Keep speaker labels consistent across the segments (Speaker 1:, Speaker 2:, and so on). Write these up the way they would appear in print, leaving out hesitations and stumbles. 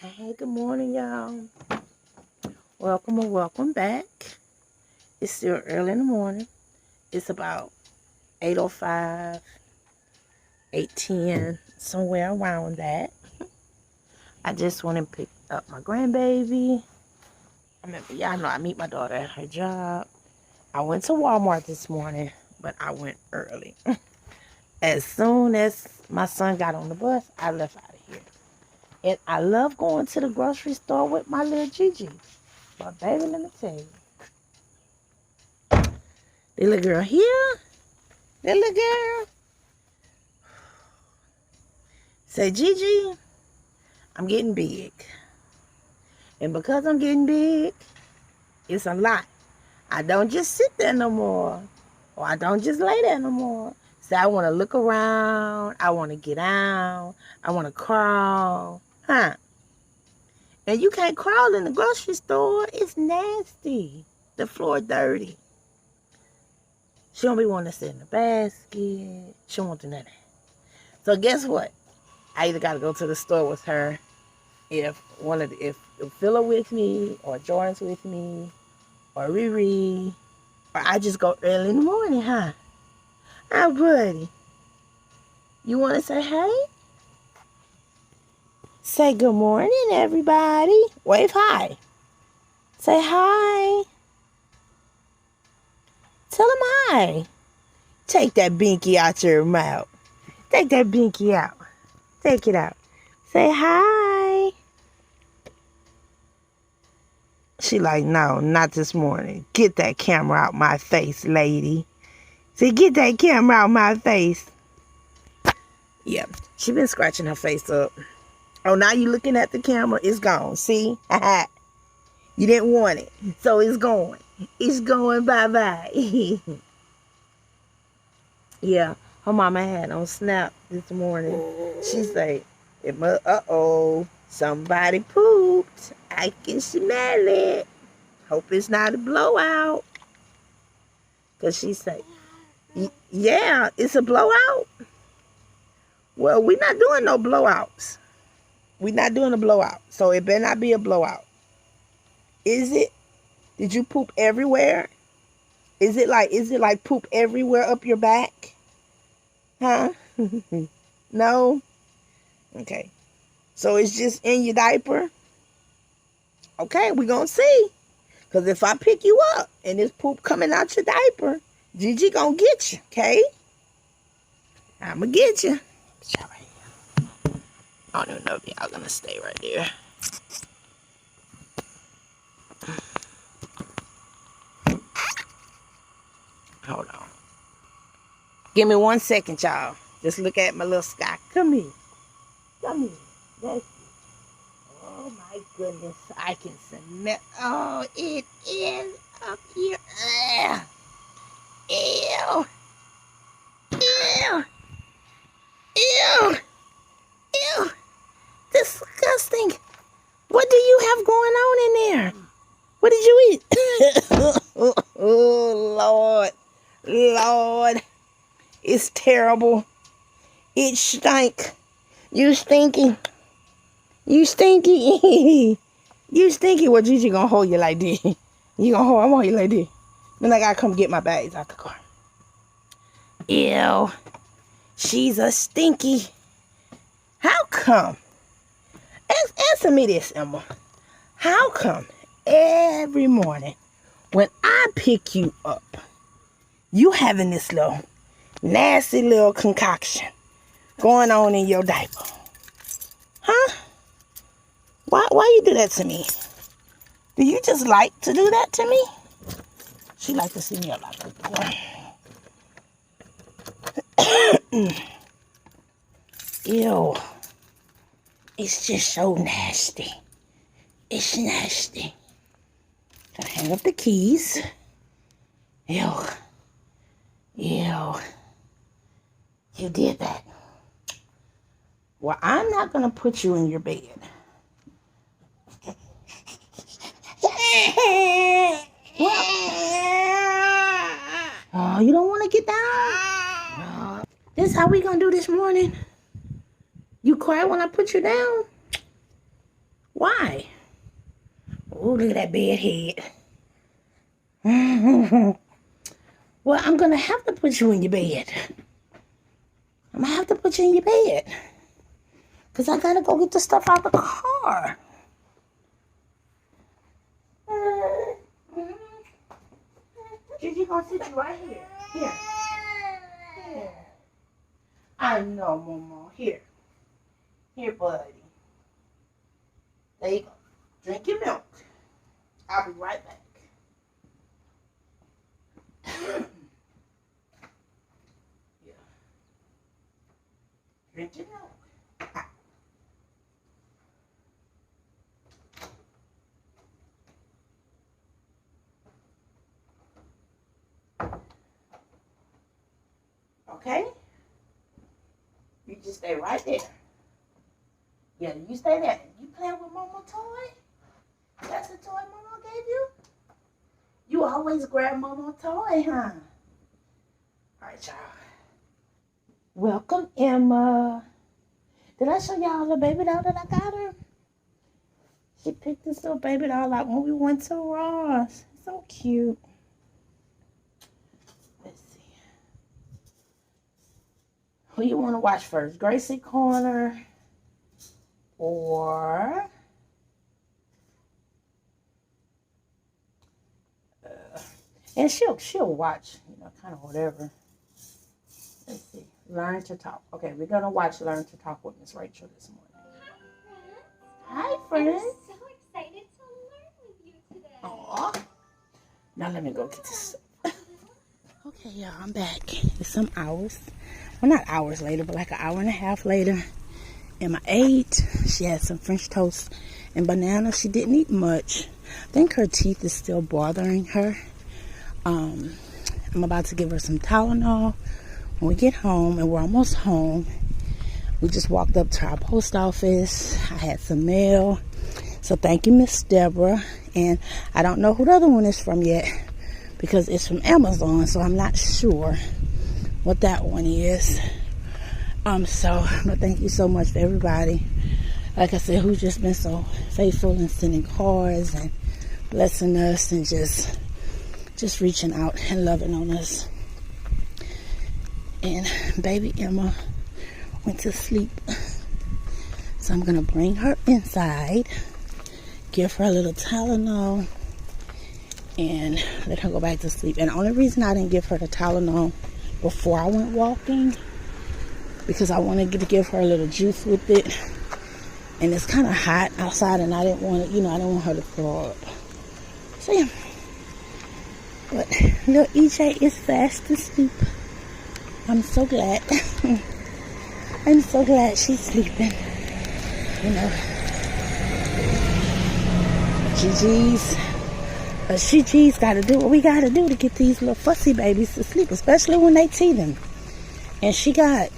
Speaker 1: Hey, good morning, y'all. Welcome or welcome back. It's still early in the morning. It's about 8:05, 8:10, somewhere around that. I just went and picked up my grandbaby. Y'all know I meet my daughter at her job. I went to Walmart this morning, but I went early. As soon as my son got on the bus, I left out of here. And I love going to the grocery store with my little Gigi. But baby, let me tell you. The little girl here. The little girl. Say, Gigi, I'm getting big. And because I'm getting big, it's a lot. I don't just sit there no more. Or I don't just lay there no more. So I want to look around. I want to get out. I want to crawl. Huh? And you can't crawl in the grocery store. It's nasty. The floor dirty. She don't be wanting to sit in the basket. She don't want to do nothing. So guess what? I either got to go to the store with her if Phila with me, or Jordan's with me, or Riri, or I just go early in the morning, huh? Hi, buddy. You want to say hey? Say good morning, everybody. Wave hi. Say hi. Tell them hi. Take that binky out your mouth. Take that binky out. Take it out. Say hi. She like, no, not this morning. Get that camera out my face, lady. Say, get that camera out my face. Yeah, she been scratching her face up. Oh, now you looking at the camera. It's gone. See? You didn't want it. So it's going. It's going bye-bye. Yeah, her mama had on Snap this morning. She said, uh-oh, somebody pooped. I can smell it. Hope it's not a blowout. Because she said, yeah, it's a blowout. Well, we're not doing no blowouts. We're not doing a blowout. So it better not be a blowout. Is it? Did you poop everywhere? Is it like poop everywhere up your back? Huh? No? Okay. So it's just in your diaper? Okay, we're going to see. Because if I pick you up and there's poop coming out your diaper, Gigi going to get you, okay? I'm going to get you. I don't even know if y'all going to stay right there. Hold on. Give me 1 second, y'all. Just look at my little sky. Come here. Come here. That's it. Oh, my goodness. I can smell. Oh, it is up here. Ugh. Ew. Ew. Ew. Ew. Disgusting. What do you have going on in there? What did you eat? Oh, Lord. Lord. It's terrible. It stink. You stinky. You stinky. You stinky. Well, Gigi gonna hold you like this. I'm gonna hold you like this. Then I gotta come get my bags out the car. Ew. She's a stinky. How come? Answer me this, Emma. How come every morning when I pick you up, you having this little nasty little concoction going on in your diaper? Huh? Why you do that to me? Do you just like to do that to me? She like to see me up like that. Ew. It's just so nasty. It's nasty. Gotta hang up the keys. Ew. Ew. You did that. Well, I'm not gonna put you in your bed. Oh, you don't want to get down? This is how we gonna do this morning? You cry when I put you down? look at that bed head. Well, I'm going to have to put you in your bed. I'm going to have to put you in your bed. Because I got to go get the stuff out the car. Gigi going to sit you right here. Here. Here. I know, Mama. Here. Here, buddy. There you go. Drink your milk. I'll be right back. Yeah. Drink your milk. Okay? You just stay right there. Yeah, you stay there. You playing with Momo's toy? That's the toy Momo gave you? You always grab Momo's toy, huh? Alright, y'all. Welcome, Emma. Did I show y'all the baby doll that I got her? She picked this little baby doll out when we went to Ross. So cute. Let's see. Who you want to watch first? Gracie Corner or and she'll watch, you know, kind of whatever. Let's see. Learn to Talk. Okay, we're gonna watch Learn to Talk with Miss Rachel this morning. Hi, friends.
Speaker 2: I'm so excited to learn with you today.
Speaker 1: Aww. Now let me go get this. Okay, y'all, I'm back. It's some hours. Well, not hours later, but like an hour and a half later. Emma ate. She had some French toast and banana. She didn't eat much. I think her teeth is still bothering her. I'm about to give her some Tylenol when we get home, and we're almost home. We just walked up to our post office. I had some mail. So thank you, Miss Deborah. And I don't know who the other one is from yet because it's from Amazon, so I'm not sure what that one is. But thank you so much for everybody, like I said, who's just been so faithful and sending cards and blessing us and just reaching out and loving on us. And baby Emma went to sleep, so I'm gonna bring her inside, give her a little Tylenol, and let her go back to sleep. And the only reason I didn't give her the Tylenol before I went walking, because I wanted to give her a little juice with it, and it's kind of hot outside, and I didn't want it, I didn't want her to throw up. So yeah, but little EJ is fast asleep. I'm so glad. I'm so glad she's sleeping. Gigi's got to do what we got to do to get these little fussy babies to sleep, especially when they teething. And she got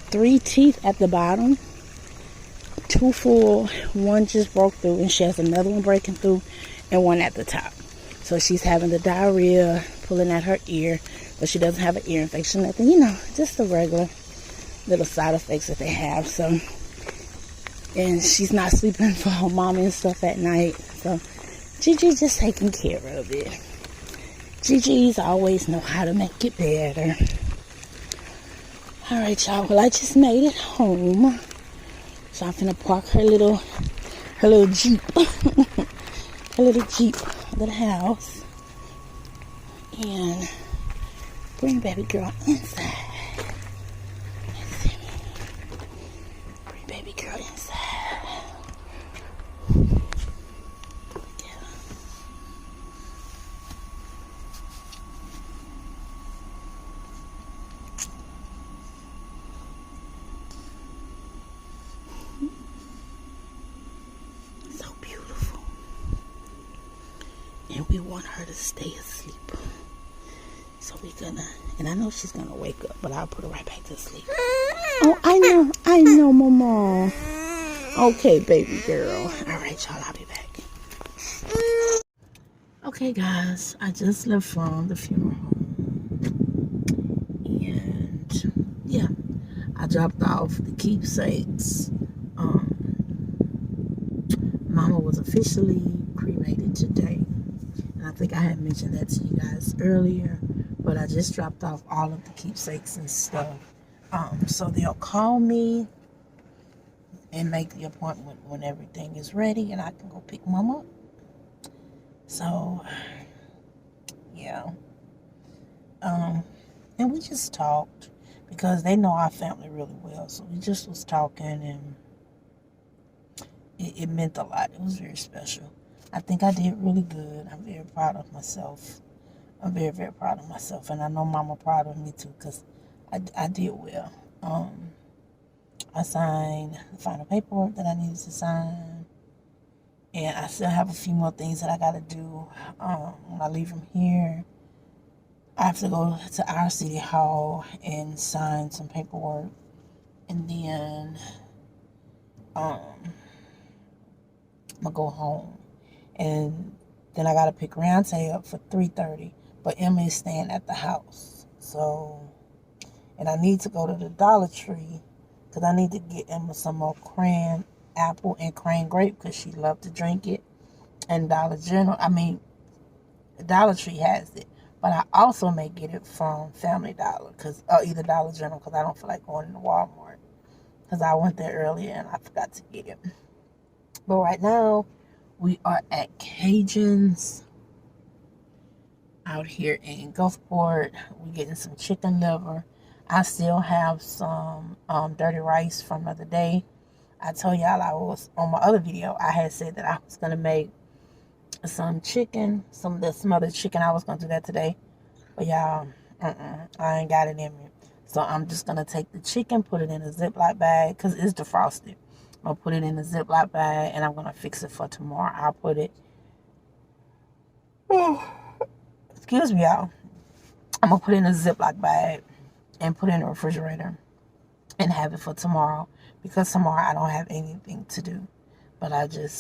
Speaker 1: 3 teeth at the bottom, 2 full, 1 just broke through, and she has another one breaking through, and 1 at the top. So she's having the diarrhea, pulling at her ear, but she doesn't have an ear infection, nothing, just the regular little side effects that they have. So, and she's not sleeping for her mom and stuff at night. So Gigi's just taking care of it. Gigi's always know how to make it better. All right, y'all. Well, I just made it home, so I'm finna park her little Jeep, her little Jeep at the house, and bring baby girl inside. Let's see. Bring baby girl inside. Yeah. So beautiful. And we want her to stay asleep. So we're gonna, and I know she's gonna wake up, but I'll put her right back to sleep. Oh, I know, Mama. Okay, baby girl. All right, y'all, I'll be back. Okay, guys, I just left from the funeral home. And, yeah, I dropped off the keepsakes. Mama was officially cremated today. And I think I had mentioned that to you guys earlier, but I just dropped off all of the keepsakes and stuff. So they'll call me and make the appointment when everything is ready and I can go pick Mom up. So, yeah. And we just talked because they know our family really well. So we just was talking and it meant a lot. It was very special. I think I did really good. I'm very proud of myself. I'm very, very proud of myself. And I know Mama proud of me too because I did well. I signed the final paperwork that I needed to sign. And I still have a few more things that I got to do when I leave from here. I have to go to our city hall and sign some paperwork. And then I'm going to go home. And then I got to pick fiance up for 3:30. But Emma is staying at the house. So, and I need to go to the Dollar Tree because I need to get Emma some more cran apple and cran grape because she loved to drink it. And Dollar Tree has it. But I also may get it from Family Dollar or either Dollar General because I don't feel like going to Walmart because I went there earlier and I forgot to get it. But right now, we are at Cajun's out here in Gulfport. We're getting some chicken liver. I still have some dirty rice from the other day. I told y'all I was on my other video. I had said that I was gonna make some chicken, some other chicken. I was gonna do that today, but y'all, I ain't got it in me. So I'm just gonna take the chicken, put it in a Ziploc bag because it's defrosted. I'll put it in a Ziploc bag and I'm gonna fix it for tomorrow. I'll put it. Excuse me, y'all. I'm gonna put it in a Ziploc bag and put it in the refrigerator and have it for tomorrow because tomorrow I don't have anything to do. But I don't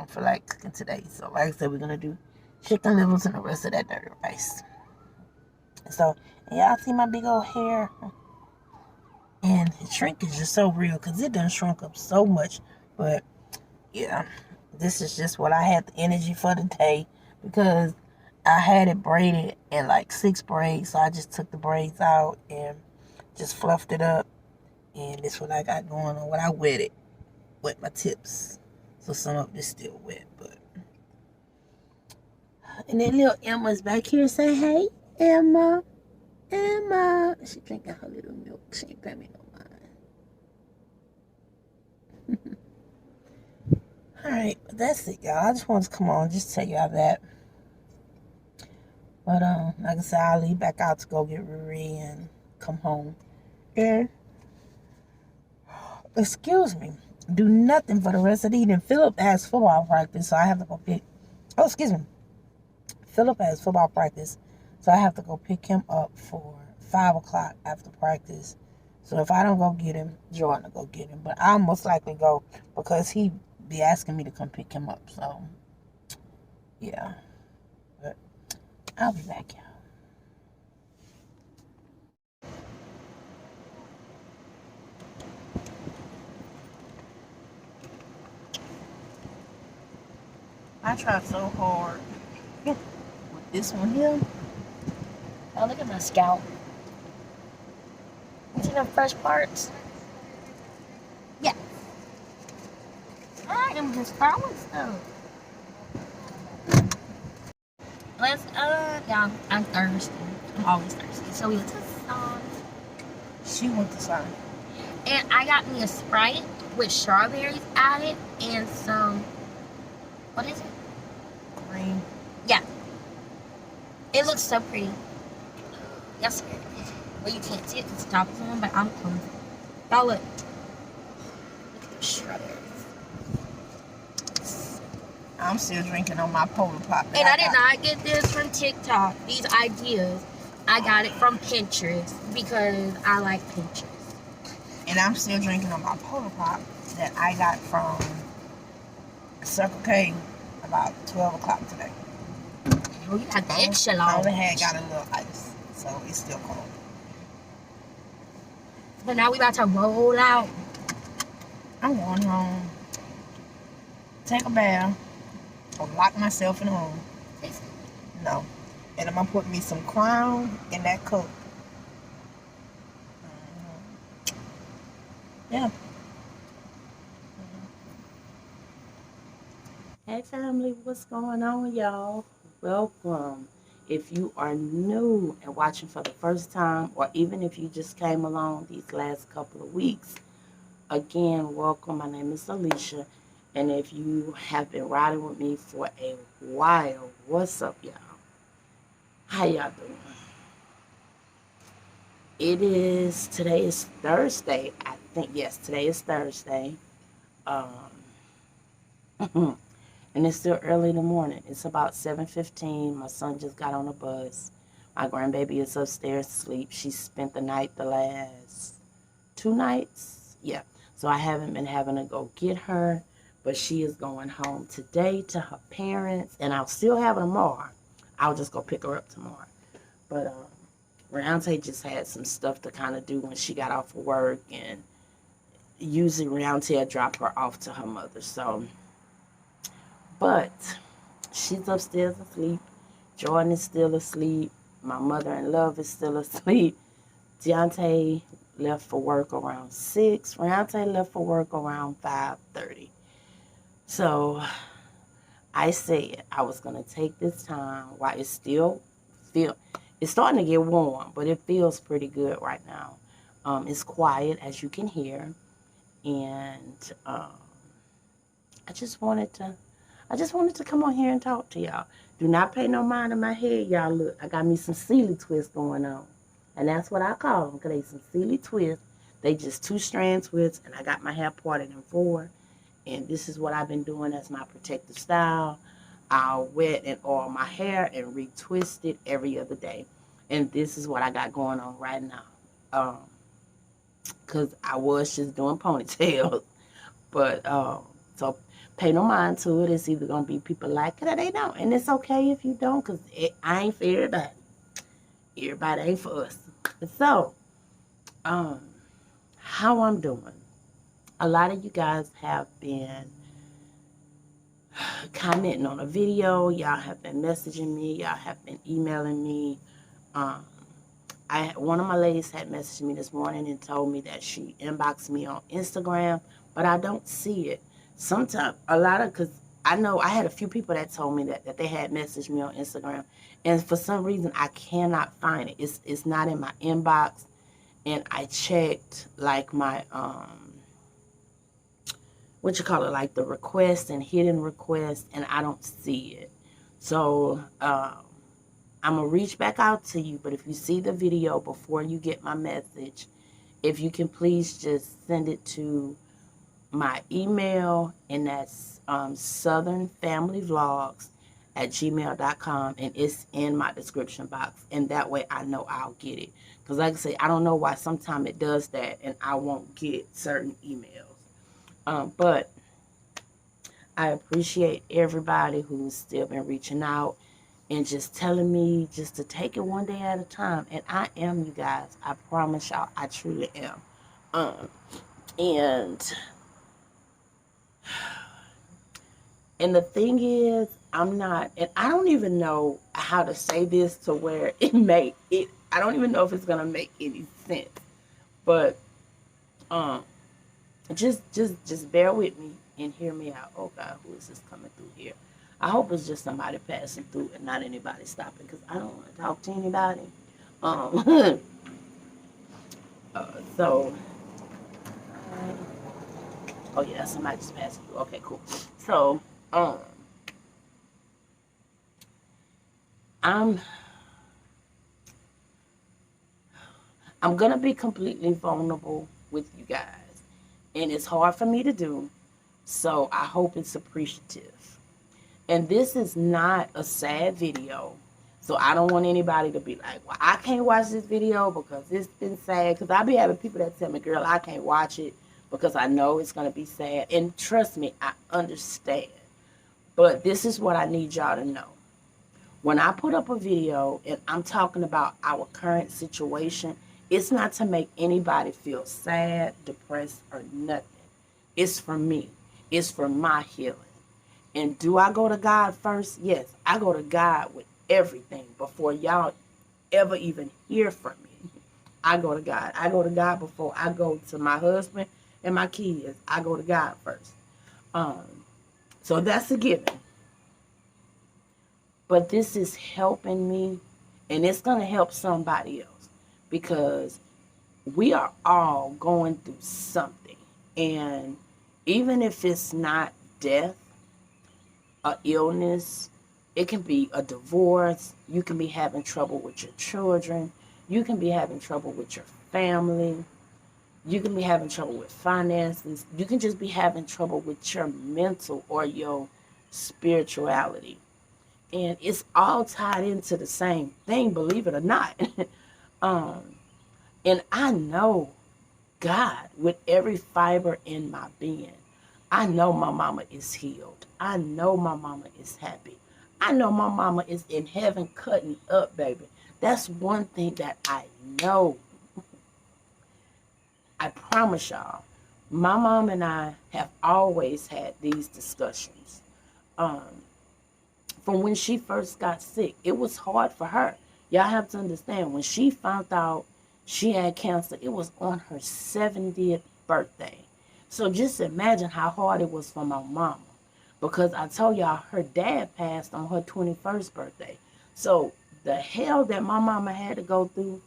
Speaker 1: feel like cooking today. So like I said, we're gonna do chicken livers and the rest of that dirty rice. So y'all see my big old hair, and the shrinkage is so real because it done shrunk up so much. But yeah, this is just what I had the energy for today because I had it braided in like 6 braids. So I just took the braids out and just fluffed it up. And this is what I got going on. When I wet my tips. So some of it is still wet, but. And then little Emma's back here. Say, hey, Emma. Emma. She drinking her little milk. She ain't paying me no mind. Alright, but that's it, y'all. I just wanted to come on, just tell y'all that. But, like I said, I'll leave back out to go get Riri and come home. And, excuse me, do nothing for the rest of the evening. Philip has football practice, so I have to go pick. Oh, excuse me. Philip has football practice, so I have to go pick him up for 5 o'clock after practice. So if I don't go get him, Jordan will go get him. But I'll most likely go because he be asking me to come pick him up. So, yeah. But I'll be back, y'all. I tried so hard with this one here.
Speaker 3: Oh, look at my scalp. You see them fresh parts? Yeah. I am just throwing stuff. Let's, yeah, I'm thirsty. I'm always thirsty. So we went to Sonic.
Speaker 1: She went to Sonic.
Speaker 3: And I got me a Sprite with strawberries added and some, what is it?
Speaker 1: Green.
Speaker 3: Yeah. It looks so pretty. Yes, sir. Well, you can't see it because the top is on, but I'm close. Y'all look. Look at those strawberries.
Speaker 1: I'm still drinking on my Polar Pop.
Speaker 3: And I did not get this from TikTok. These ideas, I got it from Pinterest because I like Pinterest.
Speaker 1: And I'm still drinking on my Polar Pop that I got from Circle K about 12 o'clock today.
Speaker 3: Oh, you got the extra
Speaker 1: I
Speaker 3: long.
Speaker 1: only had got a little ice, so it's still cold.
Speaker 3: But now we about to roll out.
Speaker 1: I'm going home. take a bath, or lock myself in the room.
Speaker 3: Taste it.
Speaker 1: No. And I'm going to put me some Crown in that cup. Yeah. Hey family, what's going on, y'all? Welcome. If you are new and watching for the first time, or even if you just came along these last couple of weeks, again, welcome. My name is Alijah, and if you have been riding with me for a while, what's up, y'all? How y'all doing? Today is Thursday. I think, yes, today is Thursday. And it's still early in the morning. It's about 7:15. My son just got on the bus. My grandbaby is upstairs asleep. She spent the night the last 2 nights. Yeah. So I haven't been having to go get her, but she is going home today to her parents, and I'll still have her tomorrow. I'll just go pick her up tomorrow. But Riante just had some stuff to kind of do when she got off of work, and usually Riante will drop her off to her mother. So, but she's upstairs asleep. Jordan is still asleep. My mother-in-law is still asleep. Deontay left for work around 6. Riante left for work around 5:30. So I said I was going to take this time while it's starting to get warm, but it feels pretty good right now. It's quiet, as you can hear, and I just wanted to come on here and talk to y'all. Do not pay no mind to my head, y'all. Look, I got me some Sealy twists going on, and that's what I call them, because they some Sealy twists. They just 2-strand twists, and I got my hair parted in 4, and this is what I've been doing as my protective style. I'll wet and oil my hair and retwist it every other day. And this is what I got going on right now. Because I was just doing ponytails. But, so pay no mind to it. It's either going to be people like it or they don't. And it's okay if you don't, because I ain't for everybody. Everybody ain't for us. So, how I'm doing. A lot of you guys have been commenting on a video. Y'all have been messaging me. Y'all have been emailing me. One of my ladies had messaged me this morning and told me that she inboxed me on Instagram, but I don't see it. Sometimes, because I know I had a few people that told me that they had messaged me on Instagram, and for some reason I cannot find it. It's not in my inbox, and I checked like my like the request and hidden request, and I don't see it. So I'm going to reach back out to you, but if you see the video before you get my message, if you can please just send it to my email, and that's southernfamilyvlogs@gmail.com, and it's in my description box, and that way I know I'll get it. Because like I say, I don't know why sometimes it does that and I won't get certain emails. But I appreciate everybody who's still been reaching out and just telling me just to take it one day at a time. And I am, you guys. I promise y'all, I truly am. And the thing is, I'm not, and I don't even know how to say this to where I don't even know if it's gonna make any sense. But just bear with me and hear me out. Oh God, who is this coming through here? I hope it's just somebody passing through and not anybody stopping, because I don't want to talk to anybody. So, oh yeah, somebody just passing through. Okay, cool. So, I'm gonna be completely vulnerable with you guys, and it's hard for me to do. So I hope it's appreciative. And this is not a sad video. So I don't want anybody to be like, well, I can't watch this video because it's been sad. Because I be having people that tell me, girl, I can't watch it because I know it's going to be sad. And trust me, I understand. But this is what I need y'all to know. When I put up a video and I'm talking about our current situation, it's not to make anybody feel sad, depressed, or nothing. It's for me. It's for my healing. And do I go to God first? Yes, I go to God with everything before y'all ever even hear from me. I go to God. I go to God before I go to my husband and my kids. I go to God first. Um, so that's a given. But this is helping me, and it's going to help somebody else, because we are all going through something. And even if it's not death, a illness, it can be a divorce, you can be having trouble with your children, you can be having trouble with your family, you can be having trouble with finances, you can just be having trouble with your mental or your spirituality. And it's all tied into the same thing, believe it or not. um, and I know God with every fiber in my being. I know my mama is healed. I know my mama is happy. I know my mama is in heaven cutting up, baby. That's one thing that I know. I promise y'all, my mom and I have always had these discussions. Um, from when she first got sick, it was hard for her. Y'all have to understand, when she found out she had cancer, it was on her 70th birthday. So just imagine how hard it was for my mama. Because I told y'all, her dad passed on her 21st birthday. So the hell that my mama had to go through,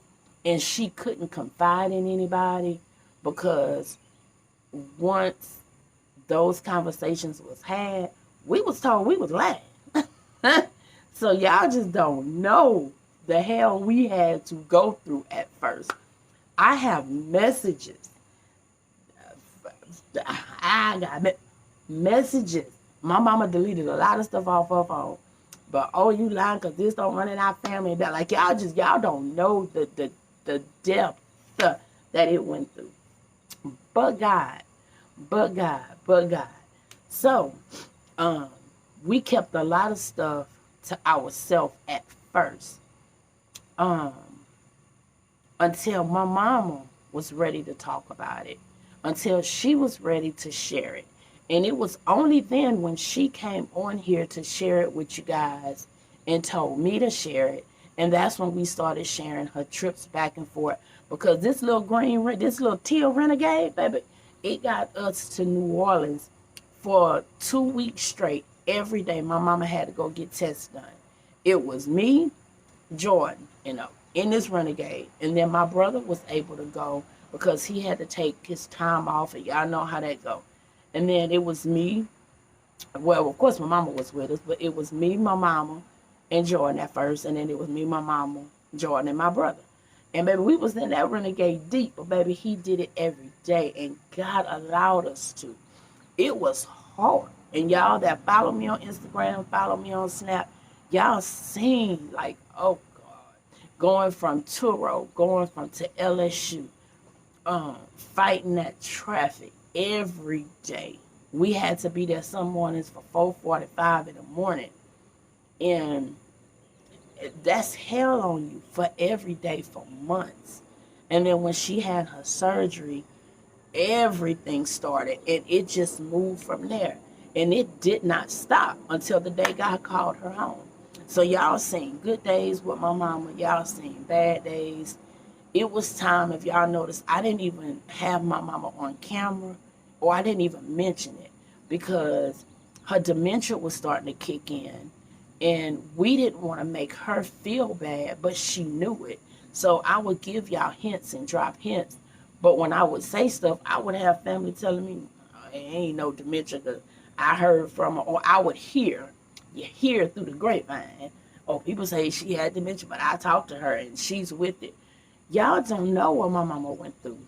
Speaker 1: and she couldn't confide in anybody, because once those conversations was had, we was told we was lying. So y'all just don't know the hell we had to go through at first. I have messages. I got messages. My mama deleted a lot of stuff off her phone. But oh, you lying because this don't run in our family. That, like, y'all don't know the depth that it went through. But God. So, we kept a lot of stuff to ourselves at first. Until my mama was ready to talk about it. Until she was ready to share it. And it was only then when she came on here to share it with you guys and told me to share it. And that's when we started sharing her trips back and forth. Because this little teal renegade, baby, it got us to New Orleans for 2 weeks straight. Every day my mama had to go get tests done. It was me, Jordan, in this renegade. And then my brother was able to go because he had to take his time off, and y'all know how that go. And then it was me. Well, of course, my mama was with us, but it was me, my mama, and Jordan at first. And then it was me, my mama, Jordan, and my brother. And, baby, we was in that renegade deep. But, baby, he did it every day. And God allowed us to. It was hard. And y'all that follow me on Instagram, follow me on Snap, y'all seen, like, oh, God, going from Turo, going from to LSU, fighting that traffic every day. We had to be there some mornings for 4:45 in the morning. And that's hell on you for every day for months. And then when she had her surgery, everything started, and it just moved from there. And it did not stop until the day God called her home. So y'all seen good days with my mama. Y'all seen bad days. It was time, if y'all noticed, I didn't even have my mama on camera, or I didn't even mention it, because her dementia was starting to kick in. And we didn't want to make her feel bad, but she knew it. So I would give y'all hints and drop hints. But when I would say stuff, I would have family telling me, oh, it ain't no dementia. I heard from her, or I would hear. You hear through the grapevine. Oh, people say she had dementia, but I talked to her and she's with it. Y'all don't know what my mama went through.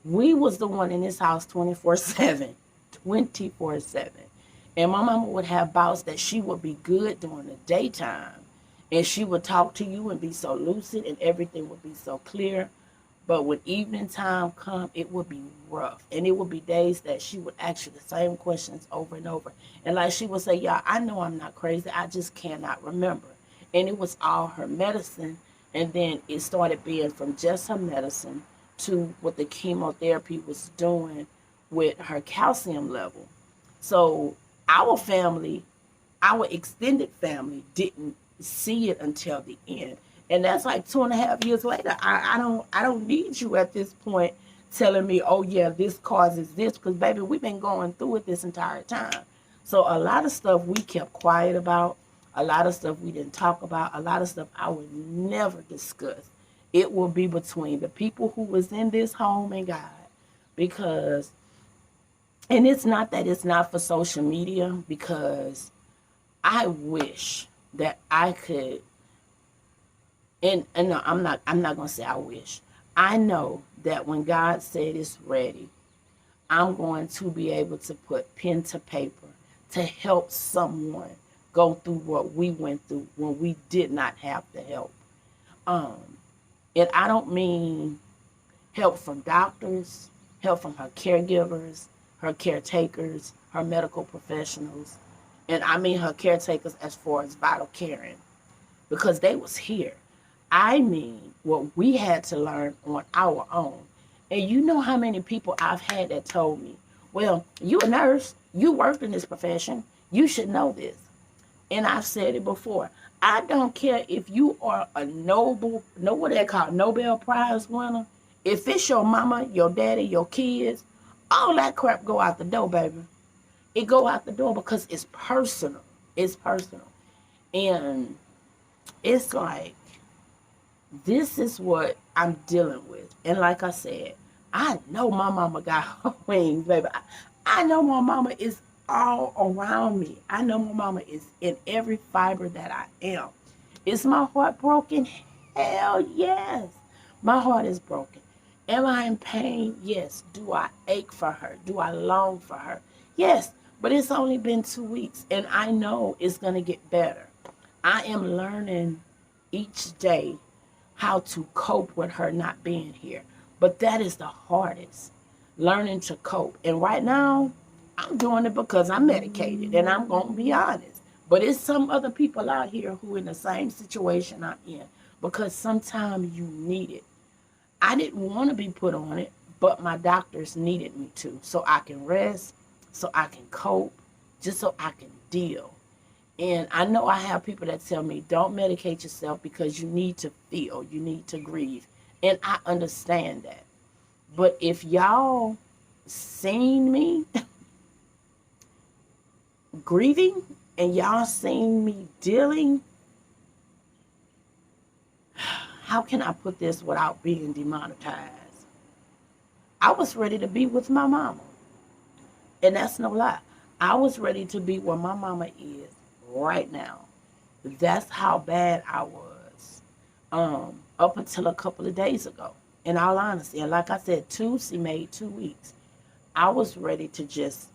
Speaker 1: We was the one in this house 24/7. 24/7. And my mama would have bouts that she would be good during the daytime. And she would talk to you and be so lucid, and everything would be so clear. But when evening time come, it would be rough. And it would be days that she would ask you the same questions over and over. And like she would say, y'all, I know I'm not crazy. I just cannot remember. And it was all her medicine. And then it started being from just her medicine to what the chemotherapy was doing with her calcium level. So Our family, our extended family, didn't see it until the end. And that's like 2.5 years later. I don't need you at this point telling me, oh yeah, this causes this, because baby, we've been going through it this entire time. So a lot of stuff we kept quiet about, a lot of stuff we didn't talk about, a lot of stuff I would never discuss. It will be between the people who was in this home and God. Because, and it's not that it's not for social media, because I wish that I could, and no, I'm not gonna say I wish. I know that when God said it's ready, I'm going to be able to put pen to paper to help someone go through what we went through when we did not have the help. Um, and I don't mean help from doctors, help from her caregivers, her caretakers, her medical professionals, and I mean her caretakers as far as vital caring, because they was here. I mean what we had to learn on our own. And you know how many people I've had that told me, well, you a nurse, you worked in this profession, you should know this. And I've said it before. I don't care if you are a know what they call Nobel Prize winner. If it's your mama, your daddy, your kids, all that crap go out the door, baby. It go out the door because it's personal. It's personal. And it's like, this is what I'm dealing with. And like I said, I know my mama got her wings, baby. I know my mama is all around me. I know my mama is in every fiber that I am. Is my heart broken? Hell yes. My heart is broken. Am I in pain? Yes. Do I ache for her? Do I long for her? Yes. But it's only been 2 weeks, and I know it's going to get better. I am learning each day how to cope with her not being here. But that is the hardest, learning to cope. And right now, I'm doing it because I'm medicated, and I'm going to be honest. But it's some other people out here who in the same situation I'm in, because sometimes you need it. I didn't want to be put on it, but my doctors needed me to, so I can rest, so I can cope, just so I can deal. And I know I have people that tell me, don't medicate yourself because you need to feel, you need to grieve. And I understand that. But if y'all seen me grieving and y'all seen me dealing, how can I put this without being demonetized? I was ready to be with my mama. And that's no lie. I was ready to be where my mama is right now. That's how bad I was. Up until a couple of days ago. In all honesty. And like I said, she made 2 weeks. I was ready to just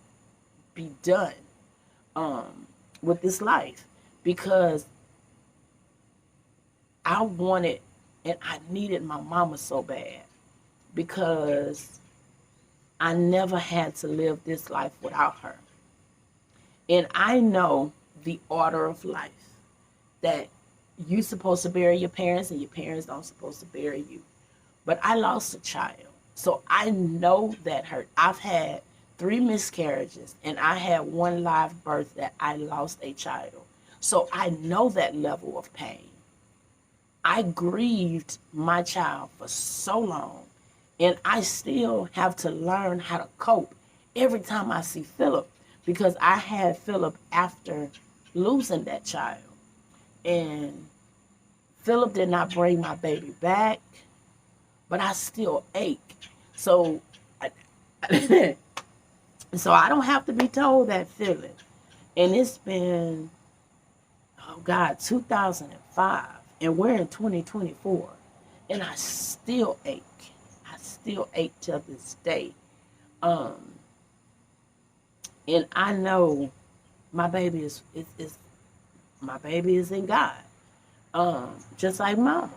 Speaker 1: be done with this life. Because I wanted and I needed my mama so bad. Because I never had to live this life without her. And I know the order of life, that you're supposed to bury your parents and your parents aren't supposed to bury you. But I lost a child. So I know that hurt. I've had 3 miscarriages and I had 1 live birth that I lost a child. So I know that level of pain. I grieved my child for so long, and I still have to learn how to cope every time I see Philip, because I had Philip after losing that child. And Philip did not bring my baby back, but I still ache. So, so I don't have to be told that feeling. And it's been, oh God, 2005, and we're in 2024, and I still ache. I still ache till this day. And I know my baby is my baby is in God, just like mama.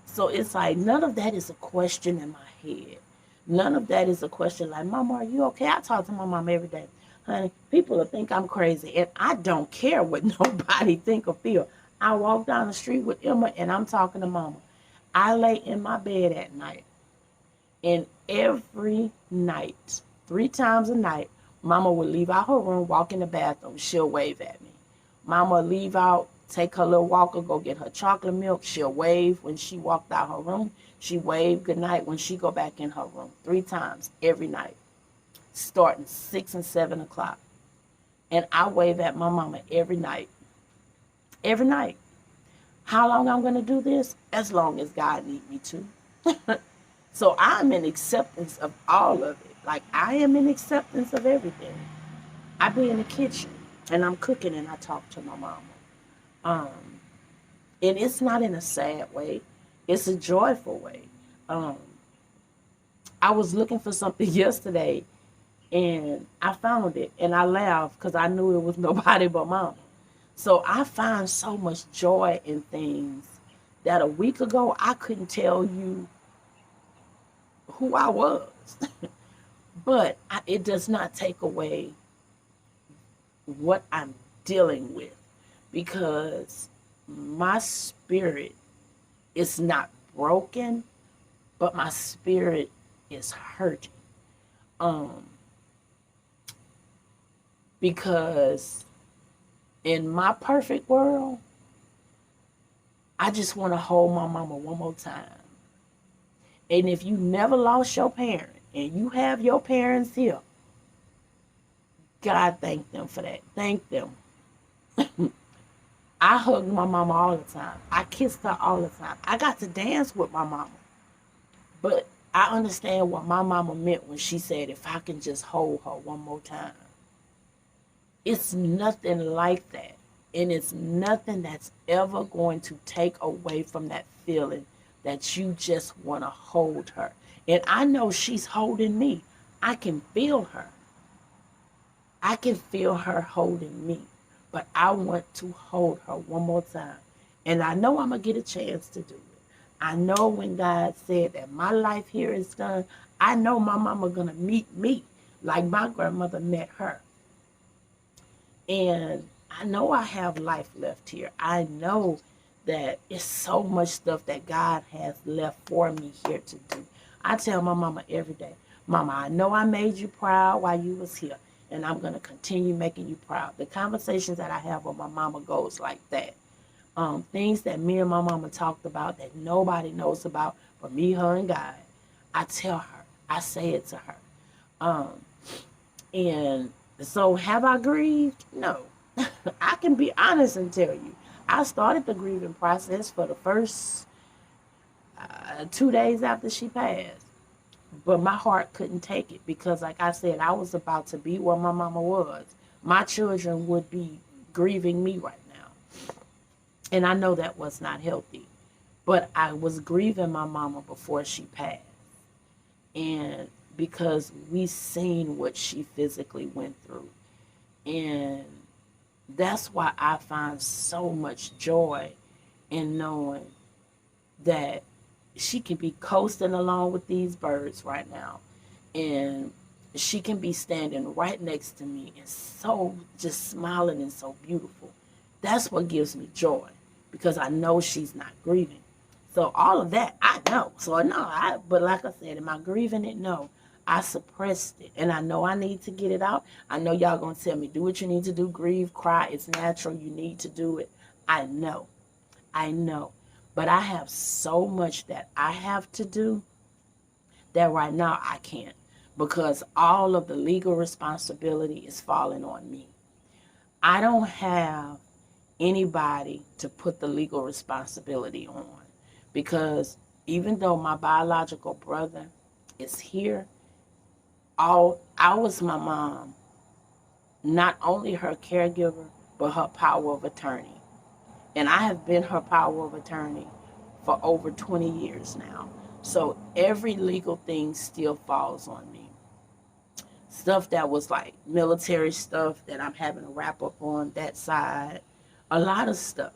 Speaker 1: So it's like none of that is a question in my head. None of that is a question like, Mama, are you okay? I talk to my mom every day. Honey, people will think I'm crazy, and I don't care what nobody think or feel. I walk down the street with Emma, and I'm talking to Mama. I lay in my bed at night, and every night, 3 times a night, Mama would leave out her room, walk in the bathroom, she'll wave at me. Mama would leave out, take her little walker, go get her chocolate milk, she'll wave when she walked out her room. She waved good night when she go back in her room 3 times every night, starting 6 and 7 o'clock. And I wave at my mama every night. Every night. How long I'm going to do this? As long as God need me to. So I'm in acceptance of all of it. Like, I am in acceptance of everything. I be in the kitchen and I'm cooking and I talk to my mama. And it's not in a sad way. It's a joyful way. I was looking for something yesterday and I found it and I laughed because I knew it was nobody but mama. So I find so much joy in things that a week ago I couldn't tell you who I was. But it does not take away what I'm dealing with, because my spirit is not broken, but my spirit is hurting. Because in my perfect world, I just want to hold my mama one more time. And if you never lost your parent and you have your parents here, God thank them for that. Thank them. I hugged my mama all the time. I kissed her all the time. I got to dance with my mama. But I understand what my mama meant when she said, if I can just hold her one more time. It's nothing like that. And it's nothing that's ever going to take away from that feeling that you just want to hold her. And I know she's holding me. I can feel her. I can feel her holding me. But I want to hold her one more time. And I know I'm going to get a chance to do it. I know when God said that my life here is done, I know my mama going to meet me like my grandmother met her. And I know I have life left here. I know that it's so much stuff that God has left for me here to do. I tell my mama every day, Mama, I know I made you proud while you was here, and I'm going to continue making you proud. The conversations that I have with my mama goes like that. Things that me and my mama talked about that nobody knows about but me, her, and God. I tell her. I say it to her. And so have I grieved? No. I can be honest and tell you. I started the grieving process for the first 2 days after she passed. But my heart couldn't take it because, like I said, I was about to be where my mama was. My children would be grieving me right now. And I know that was not healthy. But I was grieving my mama before she passed. And because we seen what she physically went through. And that's why I find so much joy in knowing that she can be coasting along with these birds right now. And she can be standing right next to me and so just smiling and so beautiful. That's what gives me joy, because I know she's not grieving. So all of that, I know. So no, but like I said, am I grieving it? No. I suppressed it, and I know I need to get it out. I know y'all gonna tell me, do what you need to do, grieve, cry. It's natural. You need to do it. I know. But I have so much that I have to do that right now I can't, because all of the legal responsibility is falling on me. I don't have anybody to put the legal responsibility on, because even though my biological brother is here, I was my mom, not only her caregiver, but her power of attorney. And I have been her power of attorney for over 20 years now. So every legal thing still falls on me. Stuff that was like military stuff that I'm having to wrap up on that side. A lot of stuff.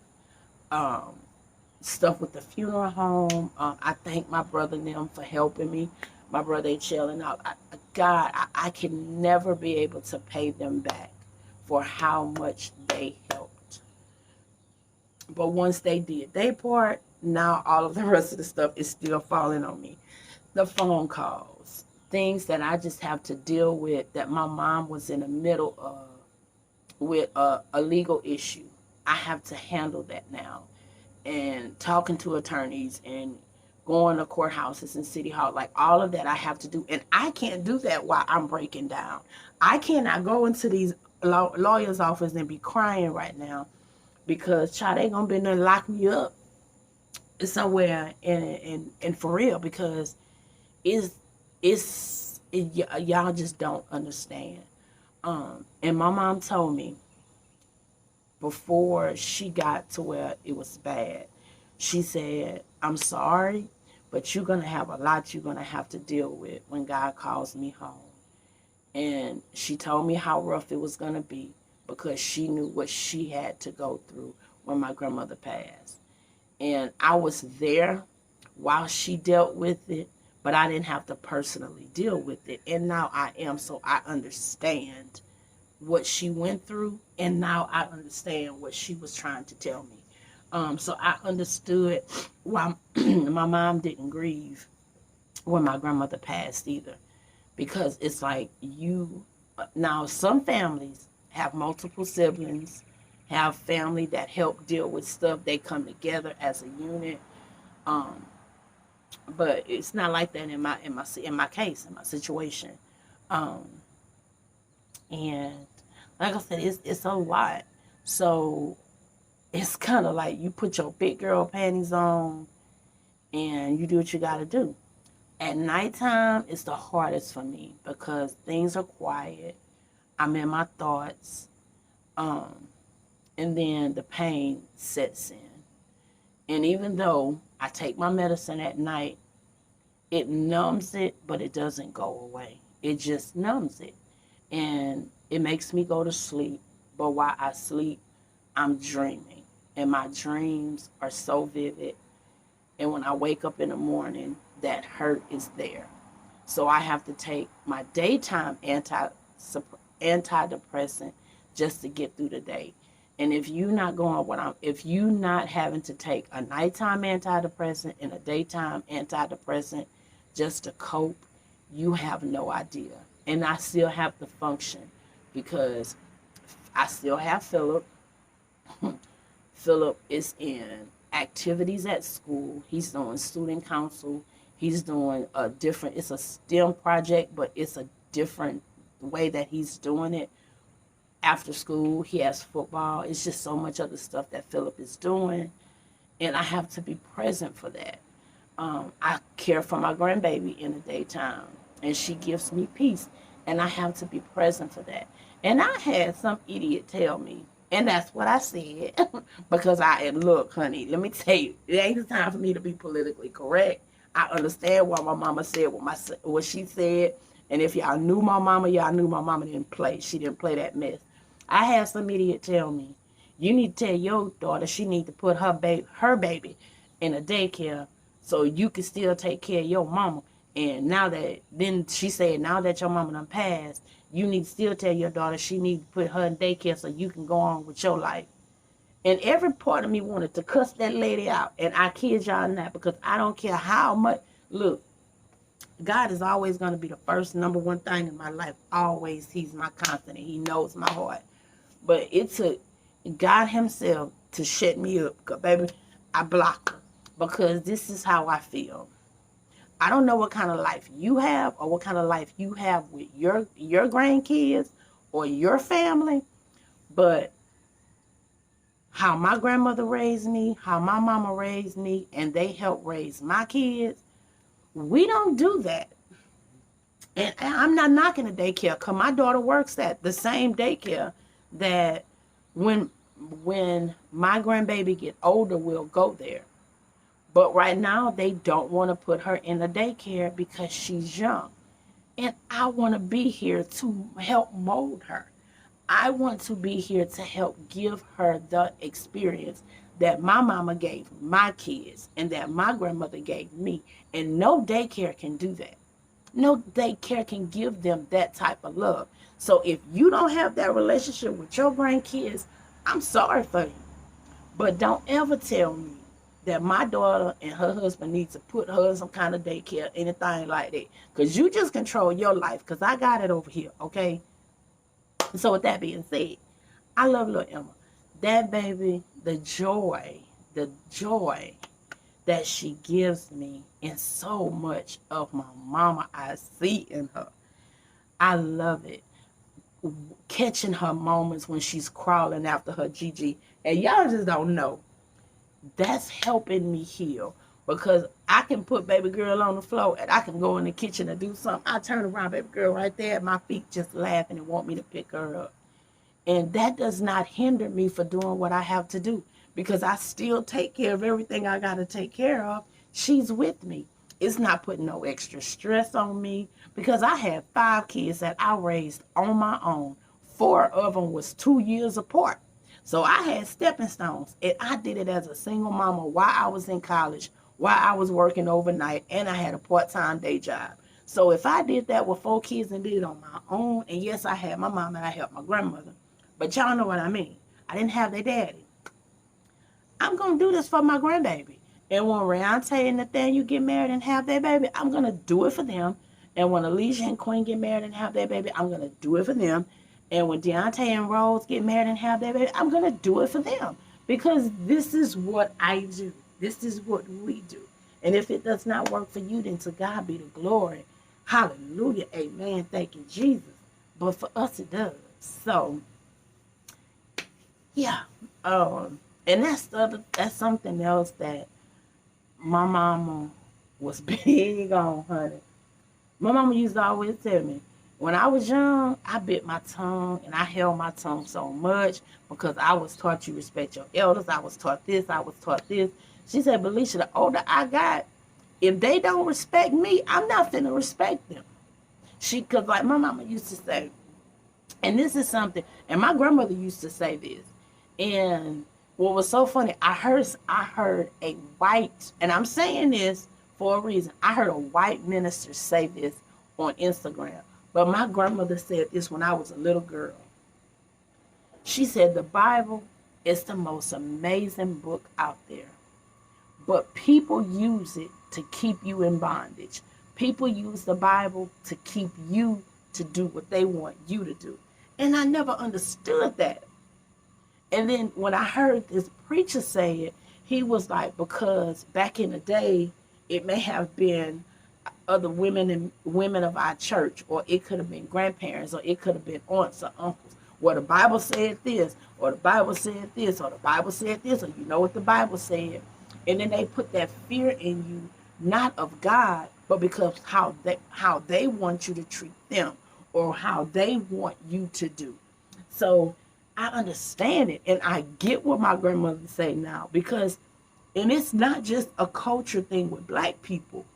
Speaker 1: Stuff with the funeral home. I thank my brother and them for helping me. My brother HL and I can never be able to pay them back for how much they helped. But once they did their part, now all of the rest of the stuff is still falling on me. The phone calls, things that I just have to deal with that my mom was in the middle of with a legal issue. I have to handle that now. And talking to attorneys and going to courthouses and city hall, like all of that I have to do. And I can't do that while I'm breaking down. I cannot go into these lawyer's office and be crying right now because, child, they gonna be there to lock me up somewhere and for real, because y'all just don't understand. And my mom told me before she got to where it was bad, she said, I'm sorry, but you're going to have a lot you're going to have to deal with when God calls me home. And she told me how rough it was going to be because she knew what she had to go through when my grandmother passed. And I was there while she dealt with it, but I didn't have to personally deal with it. And now I am, so I understand what she went through, and now I understand what she was trying to tell me. So I understood why my mom didn't grieve when my grandmother passed either, because it's like now some families have multiple siblings, have family that help deal with stuff. They come together as a unit. But it's not like that in my case, in my situation. And like I said, it's a lot. So it's kind of like you put your big girl panties on and you do what you got to do. At nighttime, it's the hardest for me because things are quiet. I'm in my thoughts. And then the pain sets in. And even though I take my medicine at night, it numbs it, but it doesn't go away. It just numbs it. And it makes me go to sleep. But while I sleep, I'm dreaming. And my dreams are so vivid. And when I wake up in the morning, that hurt is there. So I have to take my daytime antidepressant just to get through the day. And if you're not having to take a nighttime antidepressant and a daytime antidepressant just to cope, you have no idea. And I still have to function because I still have Philip. Philip is in activities at school. He's doing student council. He's doing it's a STEM project, but it's a different way that he's doing it. After school, he has football. It's just so much other stuff that Philip is doing. And I have to be present for that. I care for my grandbaby in the daytime, and she gives me peace. And I have to be present for that. And I had some idiot tell me, and that's what I said, because look, honey, let me tell you, it ain't the time for me to be politically correct. I understand why my mama said what she said. And if y'all knew my mama, y'all knew my mama didn't play. She didn't play that mess. I had some idiot tell me, you need to tell your daughter she need to put her baby in a daycare so you can still take care of your mama. And then she said, now that your mama done passed, you need to still tell your daughter she need to put her in daycare so you can go on with your life. And every part of me wanted to cuss that lady out. And I kid y'all not, because I don't care how much. Look, God is always going to be the first, number one thing in my life. Always, he's my constant. He knows my heart. But it took God himself to shut me up. Because, baby, I block her. Because this is how I feel. I don't know what kind of life you have or what kind of life you have with your grandkids or your family. But how my grandmother raised me, how my mama raised me, and they helped raise my kids, we don't do that. And I'm not knocking the daycare, because my daughter works at the same daycare that when my grandbaby get older, we'll go there. But right now, they don't want to put her in the daycare because she's young. And I want to be here to help mold her. I want to be here to help give her the experience that my mama gave my kids and that my grandmother gave me. And no daycare can do that. No daycare can give them that type of love. So if you don't have that relationship with your grandkids, I'm sorry for you. But don't ever tell me that my daughter and her husband need to put her in some kind of daycare, anything like that. Because you just control your life, because I got it over here, okay? So with that being said, I love little Emma. That baby, the joy that she gives me, and so much of my mama I see in her. I love it. Catching her moments when she's crawling after her Gigi. And y'all just don't know. That's helping me heal. Because I can put baby girl on the floor and I can go in the kitchen and do something. I turn around, baby girl right there at my feet just laughing and want me to pick her up. And that does not hinder me for doing what I have to do. Because I still take care of everything I got to take care of. She's with me. It's not putting no extra stress on me. Because I had 5 kids that I raised on my own. 4 of them was 2 years apart. So I had stepping stones. And I did it as a single mama while I was in college, while I was working overnight, and I had a part-time day job. So if I did that with 4 kids and did it on my own, and yes, I had my mom and I helped my grandmother, but y'all know what I mean. I didn't have their daddy. I'm going to do this for my grandbaby. And when Riante and Nathaniel get married and have their baby, I'm going to do it for them. And when Alijah and Quin get married and have their baby, I'm going to do it for them. And when Deontay and Rose get married and have their baby, I'm going to do it for them. Because this is what I do. This is what we do. And if it does not work for you, then to God be the glory. Hallelujah. Amen. Thank you, Jesus. But for us, it does. So, yeah. And that's something else that my mama was big on, honey. My mama used to always tell me, when I was young, I bit my tongue and I held my tongue so much because I was taught you respect your elders. I was taught this. I was taught this. She said, but Alicia, the older I got, if they don't respect me, I'm not finna respect them. Because like my mama used to say, and this is something, and my grandmother used to say this, and what was so funny, I heard a white, and I'm saying this for a reason, I heard a white minister say this on Instagram. But my grandmother said this when I was a little girl. She said the Bible is the most amazing book out there. But people use it to keep you in bondage. People use the Bible to keep you to do what they want you to do. And I never understood that. And then when I heard this preacher say it, he was like, because back in the day, it may have been other women of our church, or it could have been grandparents, or it could have been aunts or uncles. Well, the Bible said this, or the Bible said this, or the Bible said this, or you know what the Bible said. And then they put that fear in you, not of God, but because how they want you to treat them, or how they want you to do. So I understand it, and I get what my grandmother say now, because, and it's not just a culture thing with black people.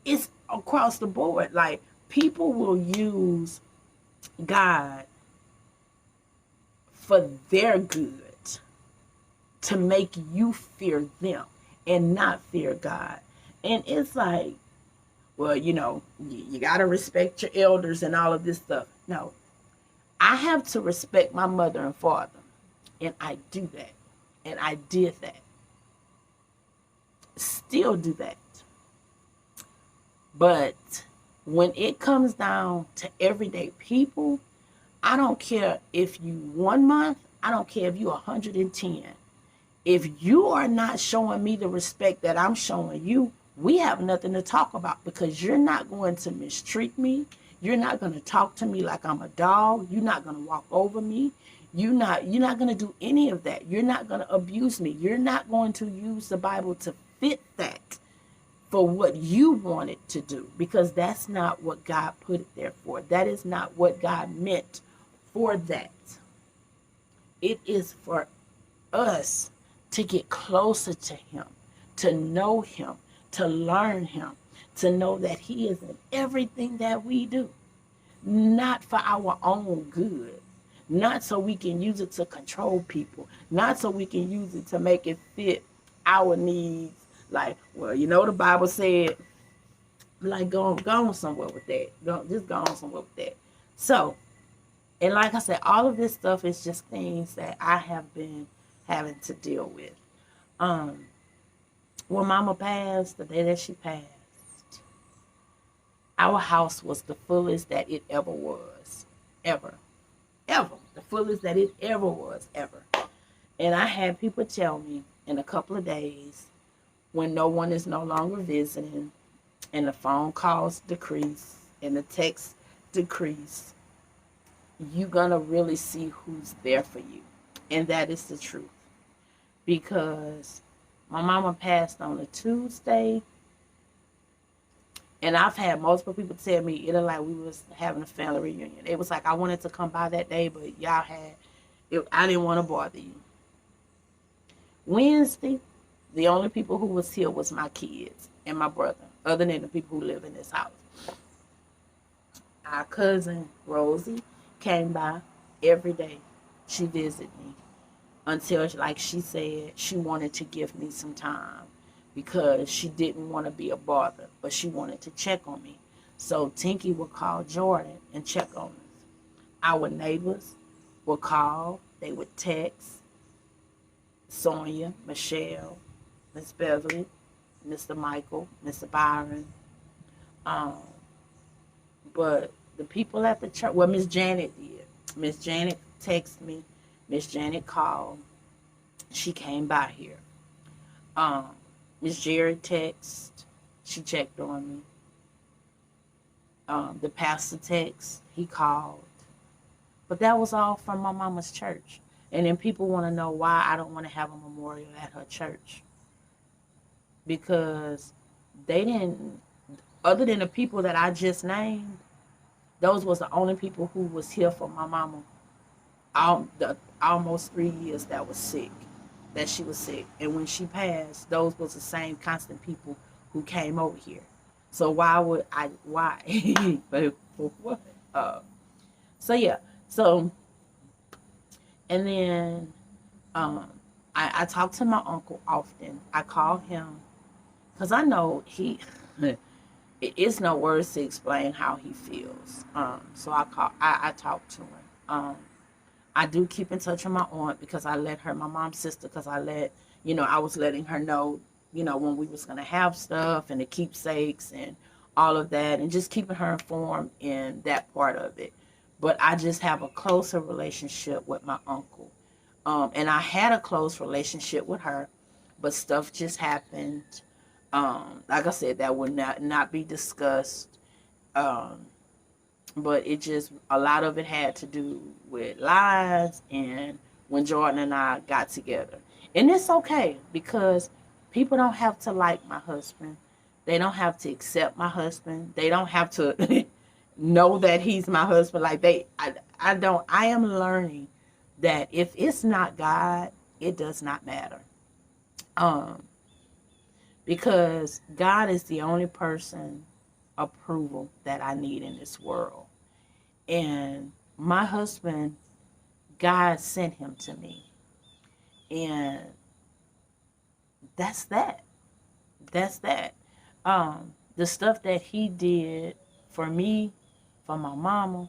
Speaker 1: It's across the board. Like, people will use God for their good to make you fear them and not fear God. And it's like, well, you know, you got to respect your elders and all of this stuff. No, I have to respect my mother and father. And I do that. And I did that. Still do that. But when it comes down to everyday people, I don't care if you 1 month, I don't care if you 110. If you are not showing me the respect that I'm showing you, we have nothing to talk about, because you're not going to mistreat me. You're not going to talk to me like I'm a dog. You're not going to walk over me. You're not going to do any of that. You're not going to abuse me. You're not going to use the Bible to fit that for what you want it to do, because that's not what God put it there for. That is not what God meant for that. It is for us to get closer to him, to know him, to learn him, to know that he is in everything that we do, not for our own good, not so we can use it to control people, not so we can use it to make it fit our needs. Like, well, you know, the Bible said, like, go on somewhere with that. Just go on somewhere with that. So, and like I said, all of this stuff is just things that I have been having to deal with. When Mama passed, the day that she passed, our house was the fullest that it ever was. Ever. Ever. The fullest that it ever was. Ever. And I had people tell me in a couple of days, when no one is no longer visiting, and the phone calls decrease, and the texts decrease, you're going to really see who's there for you. And that is the truth. Because my mama passed on a Tuesday, and I've had multiple people tell me it like we was having a family reunion. It was like I wanted to come by that day, but y'all I didn't want to bother you. Wednesday, the only people who was here was my kids and my brother, other than the people who live in this house. Our cousin, Rosie, came by every day. She visited me until, like she said, she wanted to give me some time because she didn't want to be a bother, but she wanted to check on me. So Tinky would call Jordan and check on us. Our neighbors would call, they would text Sonia, Michelle, Miss Beverly, Mr. Michael, Mr. Byron. But the people at the church, well, Miss Janet did. Miss Janet texted me. Miss Janet called. She came by here. Miss Jerry texted. She checked on me. The pastor texted. He called. But that was all from my mama's church. And then people want to know why I don't want to have a memorial at her church. Because they didn't, other than the people that I just named, those was the only people who was here for my mama almost 3 years that she was sick. And when she passed, those was the same constant people who came over here. So why? But for what? So yeah. So, and then I talk to my uncle often. I call him because I know it's no words to explain how he feels. So I talk to him. I do keep in touch with my aunt because I let her, my mom's sister, because I was letting her know, when we was going to have stuff and the keepsakes and all of that, and just keeping her informed in that part of it. But I just have a closer relationship with my uncle. And I had a close relationship with her, but stuff just happened. Like I said, that would not be discussed. But it just, a lot of it had to do with lies and when Jordan and I got together. And it's okay because people don't have to like my husband. They don't have to accept my husband. They don't have to know that he's my husband. I am learning that if it's not God, it does not matter. Because God is the only person approval that I need in this world. And my husband, God sent him to me. And that's that. The stuff that he did for me, for my mama,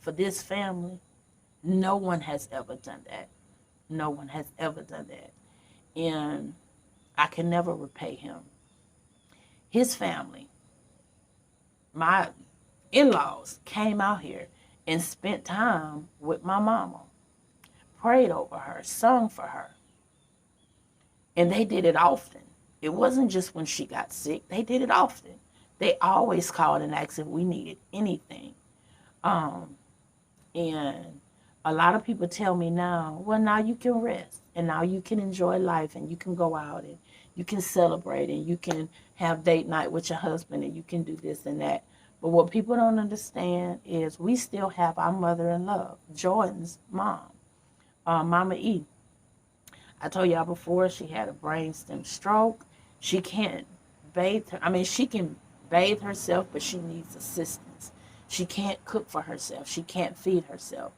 Speaker 1: for this family, no one has ever done that. No one has ever done that. And I can never repay him. His family, my in-laws, came out here and spent time with my mama, prayed over her, sung for her. And they did it often. It wasn't just when she got sick. They did it often. They always called and asked if we needed anything. And a lot of people tell me now, well, now you can rest. And now you can enjoy life and you can go out and you can celebrate and you can have date night with your husband and you can do this and that. But what people don't understand is we still have our mother-in-law, Jordan's mom, Mama E. I told y'all before she had a brainstem stroke. She can't bathe her. I mean, she can bathe herself, but she needs assistance. She can't cook for herself. She can't feed herself.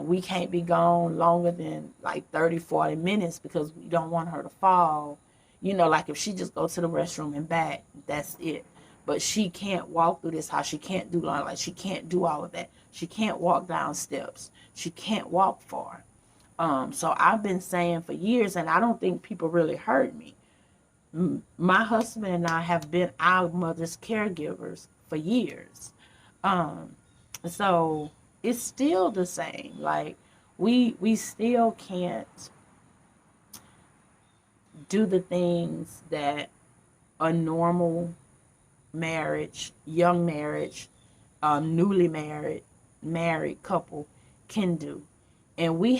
Speaker 1: We can't be gone longer than like 30, 40 minutes because we don't want her to fall. Like if she just goes to the restroom and back, that's it. But she can't walk through this house. She can't do laundry. She can't do all of that. She can't walk down steps. She can't walk far. So I've been saying for years, and I don't think people really heard me, my husband and I have been our mother's caregivers for years. Um, so it's still the same. Like we still can't do the things that a normal marriage, young marriage, newly married couple can do. And we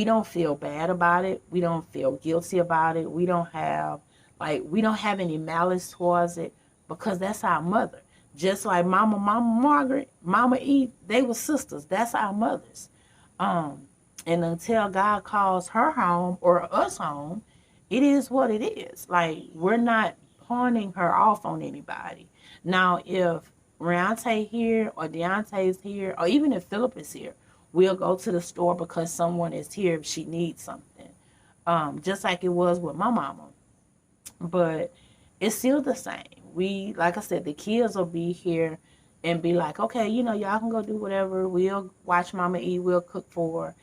Speaker 1: don't feel bad about it. We don't feel guilty about it. We don't have any malice towards it because that's our mother. Just like Mama Margaret, Mama Eve, they were sisters. That's our mothers. Um, and until God calls her home or us home, it is what it is. Like, we're not pawning her off on anybody. Now, if Riante here or Deontay is here, or even if Philip is here, we'll go to the store because someone is here if she needs something. Just like it was with my mama. But it's still the same. Like I said, the kids will be here and be like, okay, y'all can go do whatever. We'll watch Mama eat. We'll cook for her.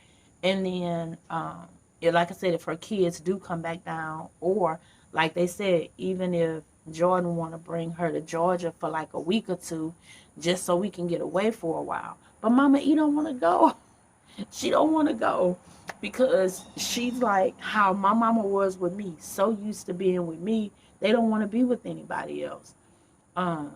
Speaker 1: And then, like I said, if her kids do come back down, or like they said, even if Jordan want to bring her to Georgia for like a week or two, just so we can get away for a while. But Mama E don't want to go. She don't want to go because she's like how my mama was with me, so used to being with me, they don't want to be with anybody else. Um,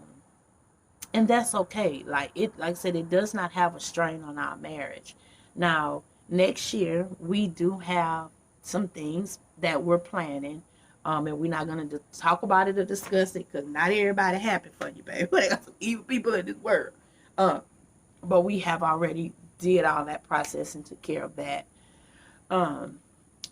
Speaker 1: and that's okay. Like I said, it does not have a strain on our marriage. Now, next year we do have some things that we're planning. And we're not gonna talk about it or discuss it because not everybody happy for you, baby. They got some evil people in this world. But we have already did all that process and took care of that.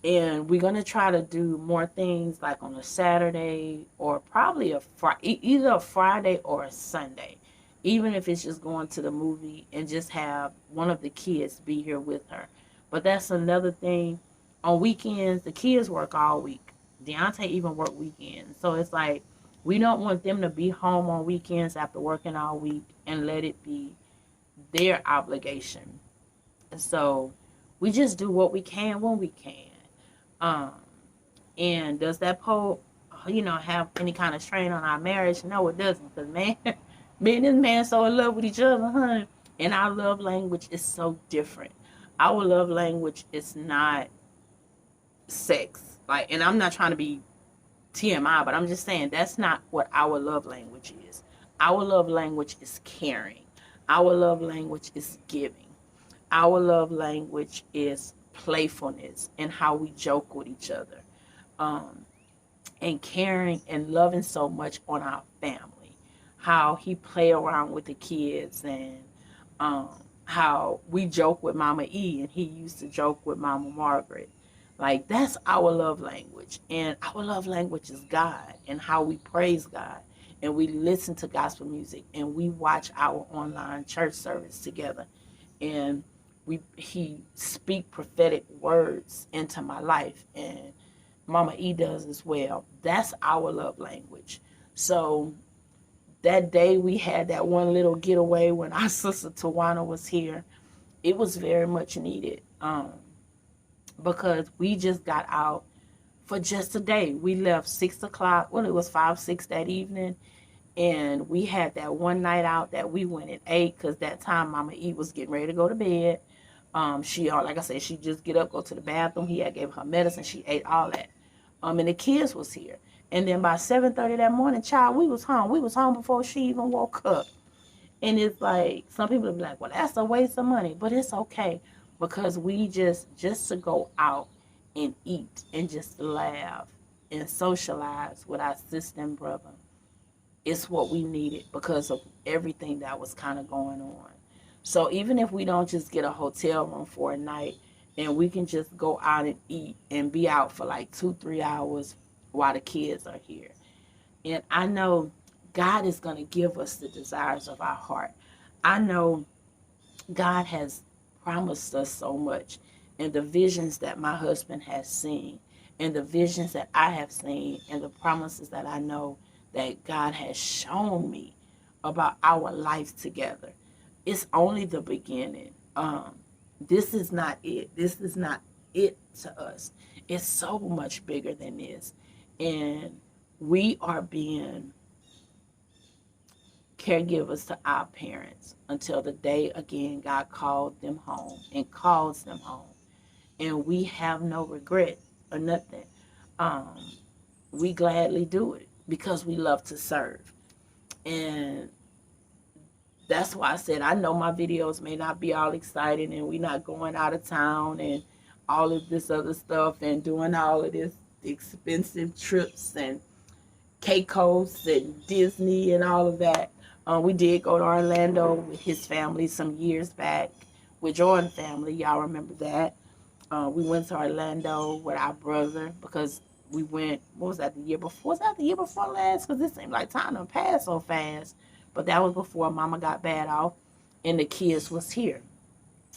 Speaker 1: And we're gonna try to do more things like on a Saturday or probably either a Friday or a Sunday, even if it's just going to the movie and just have one of the kids be here with her. But that's another thing. On weekends, the kids work all week. Deontay even work weekends. So it's like we don't want them to be home on weekends after working all week and let it be their obligation. So we just do what we can when we can. And does that have any kind of strain on our marriage? No, it doesn't. Because man, me and this man so in love with each other, honey. And our love language is so different. Our love language is not sex. And I'm not trying to be TMI, but I'm just saying that's not what our love language is. Our love language is caring. Our love language is giving. Our love language is playfulness and how we joke with each other. And caring and loving so much on our family. How he play around with the kids and how we joke with Mama E and he used to joke with Mama Margaret. Like, that's our love language. And our love language is God and how we praise God. And we listen to gospel music and we watch our online church service together. And he speak prophetic words into my life. And Mama E does as well. That's our love language. So that day we had that one little getaway when our sister Tawana was here. It was very much needed. Because we just got out for just a day. We left 6 o'clock. Well, it was 5, 6 that evening. And we had that one night out that we went at 8 because that time Mama E was getting ready to go to bed. She, like I said, she just get up, go to the bathroom. He had gave her medicine. She ate all that. And the kids was here. And then by 7:30 that morning, child, we was home. We was home before she even woke up. And it's like, some people will be like, well, that's a waste of money. But it's okay. Because we just to go out and eat and just laugh and socialize with our sister and brother. It's what we needed because of everything that was kind of going on. So even if we don't just get a hotel room for a night and we can just go out and eat and be out for like 2-3 hours while the kids are here. And I know God is going to give us the desires of our heart. I know God has promised us so much, and the visions that my husband has seen and the visions that I have seen and the promises that I know that God has shown me about our life together. It's only the beginning. This is not it. This is not it to us. It's so much bigger than this. And we are being caregivers to our parents until the day again God called them home and calls them home. And we have no regret or nothing. Um, we gladly do it because we love to serve. And that's why I said I know my videos may not be all exciting and we're not going out of town and all of this other stuff and doing all of this expensive trips and Caicos and Disney and all of that. We did go to Orlando with his family some years back with Jordan family. Y'all remember that? We went to Orlando with our brother because we went, what was that, the year before? Was that the year before last? Because it seemed like time done passed so fast. But that was before Mama got bad off and the kids was here.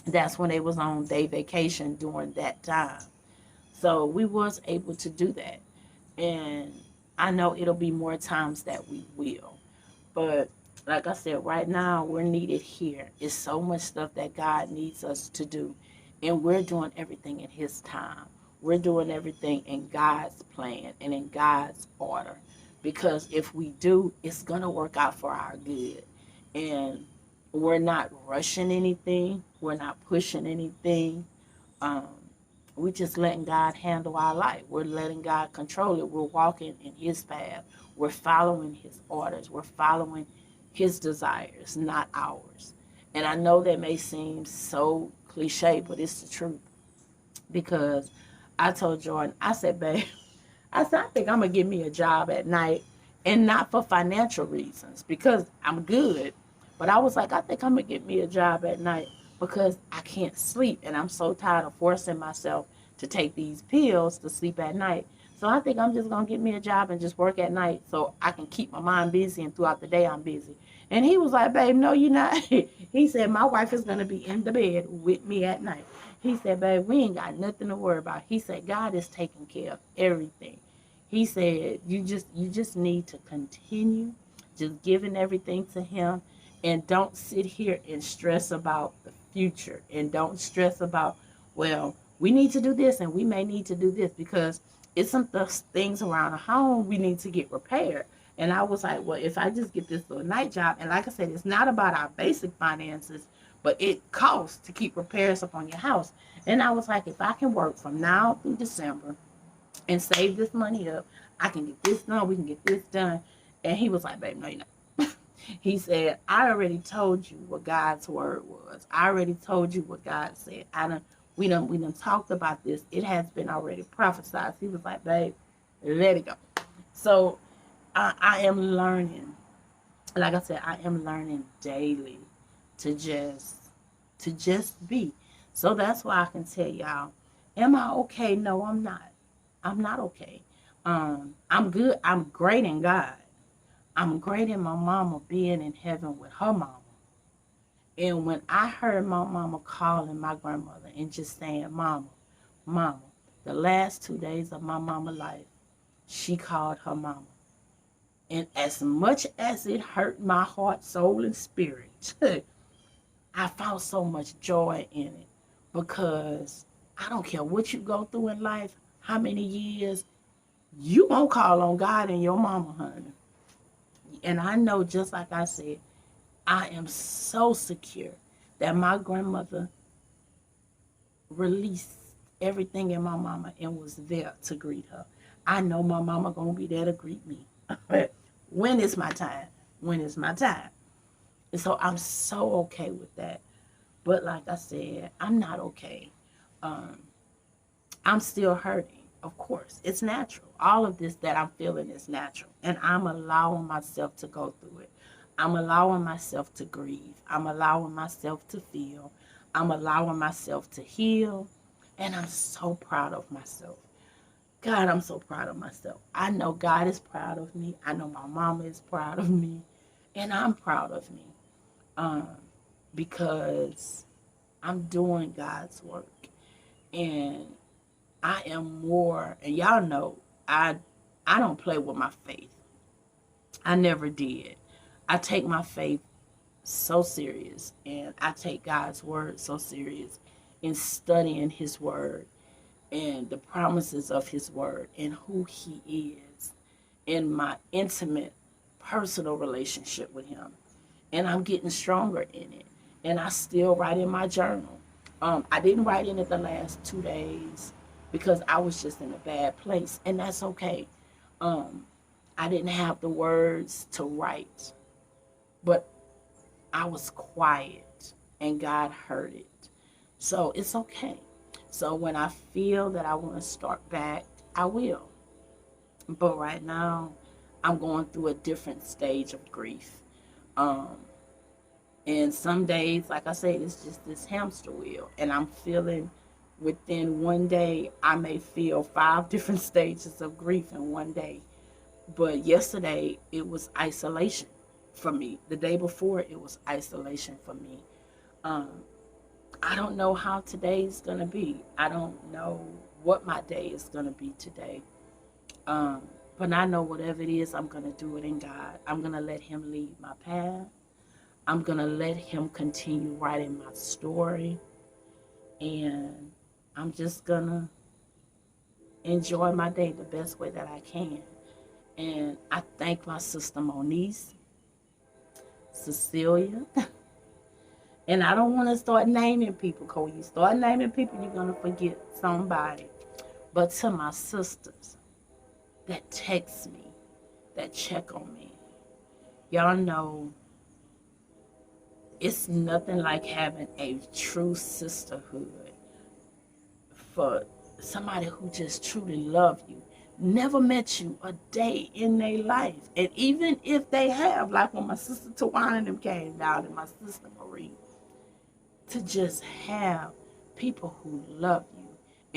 Speaker 1: That's when they was on day vacation during that time. So we was able to do that. And I know it'll be more times that we will. But like I said, right now we're needed here. It's so much stuff that God needs us to do. And we're doing everything in his time. We're doing everything in God's plan and in God's order. Because if we do, it's going to work out for our good. And we're not rushing anything. We're not pushing anything. Um, we're just letting God handle our life. We're letting God control it. We're walking in his path. We're following his orders. We're following his desires, not ours. And I know that may seem so cliche, but it's the truth. Because I told Jordan, I said, babe, I said, I think I'm going to get me a job at night. And not for financial reasons, because I'm good. But I was like, I think I'm going to get me a job at night because I can't sleep. And I'm so tired of forcing myself to take these pills to sleep at night. So I think I'm just going to get me a job and just work at night so I can keep my mind busy and throughout the day I'm busy. And he was like, babe, no, you're not. He said, my wife is going to be in the bed with me at night. He said, babe, we ain't got nothing to worry about. He said, God is taking care of everything. He said, you just need to continue just giving everything to him, and don't sit here and stress about the future, and don't stress about, well, we need to do this and we may need to do this because it's some things around the home we need to get repaired. And I was like, well, if I just get this little night job, and like I said, it's not about our basic finances, but it costs to keep repairs up on your house. And I was like, if I can work from now through December and save this money up, I can get this done, we can get this done. And he was like, babe, no, you're not. He said, I already told you what God's word was. I already told you what God said. We done talked about this. It has been already prophesied. He was like, babe, let it go. So I am learning. Like I said, I am learning daily to just be. So that's why I can tell y'all, am I okay? No, I'm not. I'm not okay. I'm good. I'm great in God. I'm great in my mama being in heaven with her mama. And when I heard my mama calling my grandmother and just saying, mama, mama, the last 2 days of my mama's life, she called her mama. And as much as it hurt my heart, soul, and spirit, I found so much joy in it. Because I don't care what you go through in life, how many years, you won't call on God and your mama, honey. And I know, just like I said, I am so secure that my grandmother released everything in my mama and was there to greet her. I know my mama gonna be there to greet me. When is my time? When is my time? And so I'm so okay with that. But like I said, I'm not okay. I'm still hurting. Of course, it's natural. All of this that I'm feeling is natural. And I'm allowing myself to go through it. I'm allowing myself to grieve. I'm allowing myself to feel. I'm allowing myself to heal. And I'm so proud of myself. God, I'm so proud of myself. I know God is proud of me. I know my mama is proud of me. And I'm proud of me. Because I'm doing God's work. And I am more, and y'all know, I don't play with my faith. I never did. I take my faith so serious, and I take God's word so serious in studying his word and the promises of his word and who he is. in my intimate, personal relationship with him. And I'm getting stronger in it. And I still write in my journal. I didn't write in it the last 2 days because I was just in a bad place. And that's okay. I didn't have the words to write, but I was quiet and God heard it. So it's okay. So when I feel that I want to start back, I will. But right now, I'm going through a different stage of grief. Um, and some days, like I said, it's just this hamster wheel. And I'm feeling within one day, I may feel 5 different stages of grief in one day. But yesterday, it was isolation for me. The day before, it was isolation for me. Um, I don't know how today's going to be. I don't know what my day is going to be today. Um, but I know whatever it is, I'm going to do it in God. I'm going to let him lead my path. I'm going to let him continue writing my story. And I'm just going to enjoy my day the best way that I can. And I thank my sister Moniece, Cecilia. And I don't want to start naming people, because when you start naming people, you're going to forget somebody. But to my sisters that text me, that check on me, y'all know it's nothing like having a true sisterhood for somebody who just truly love you. Never met you a day in their life. And even if they have, like when my sister Tawana and them came down and my sister Marie, to just have people who love you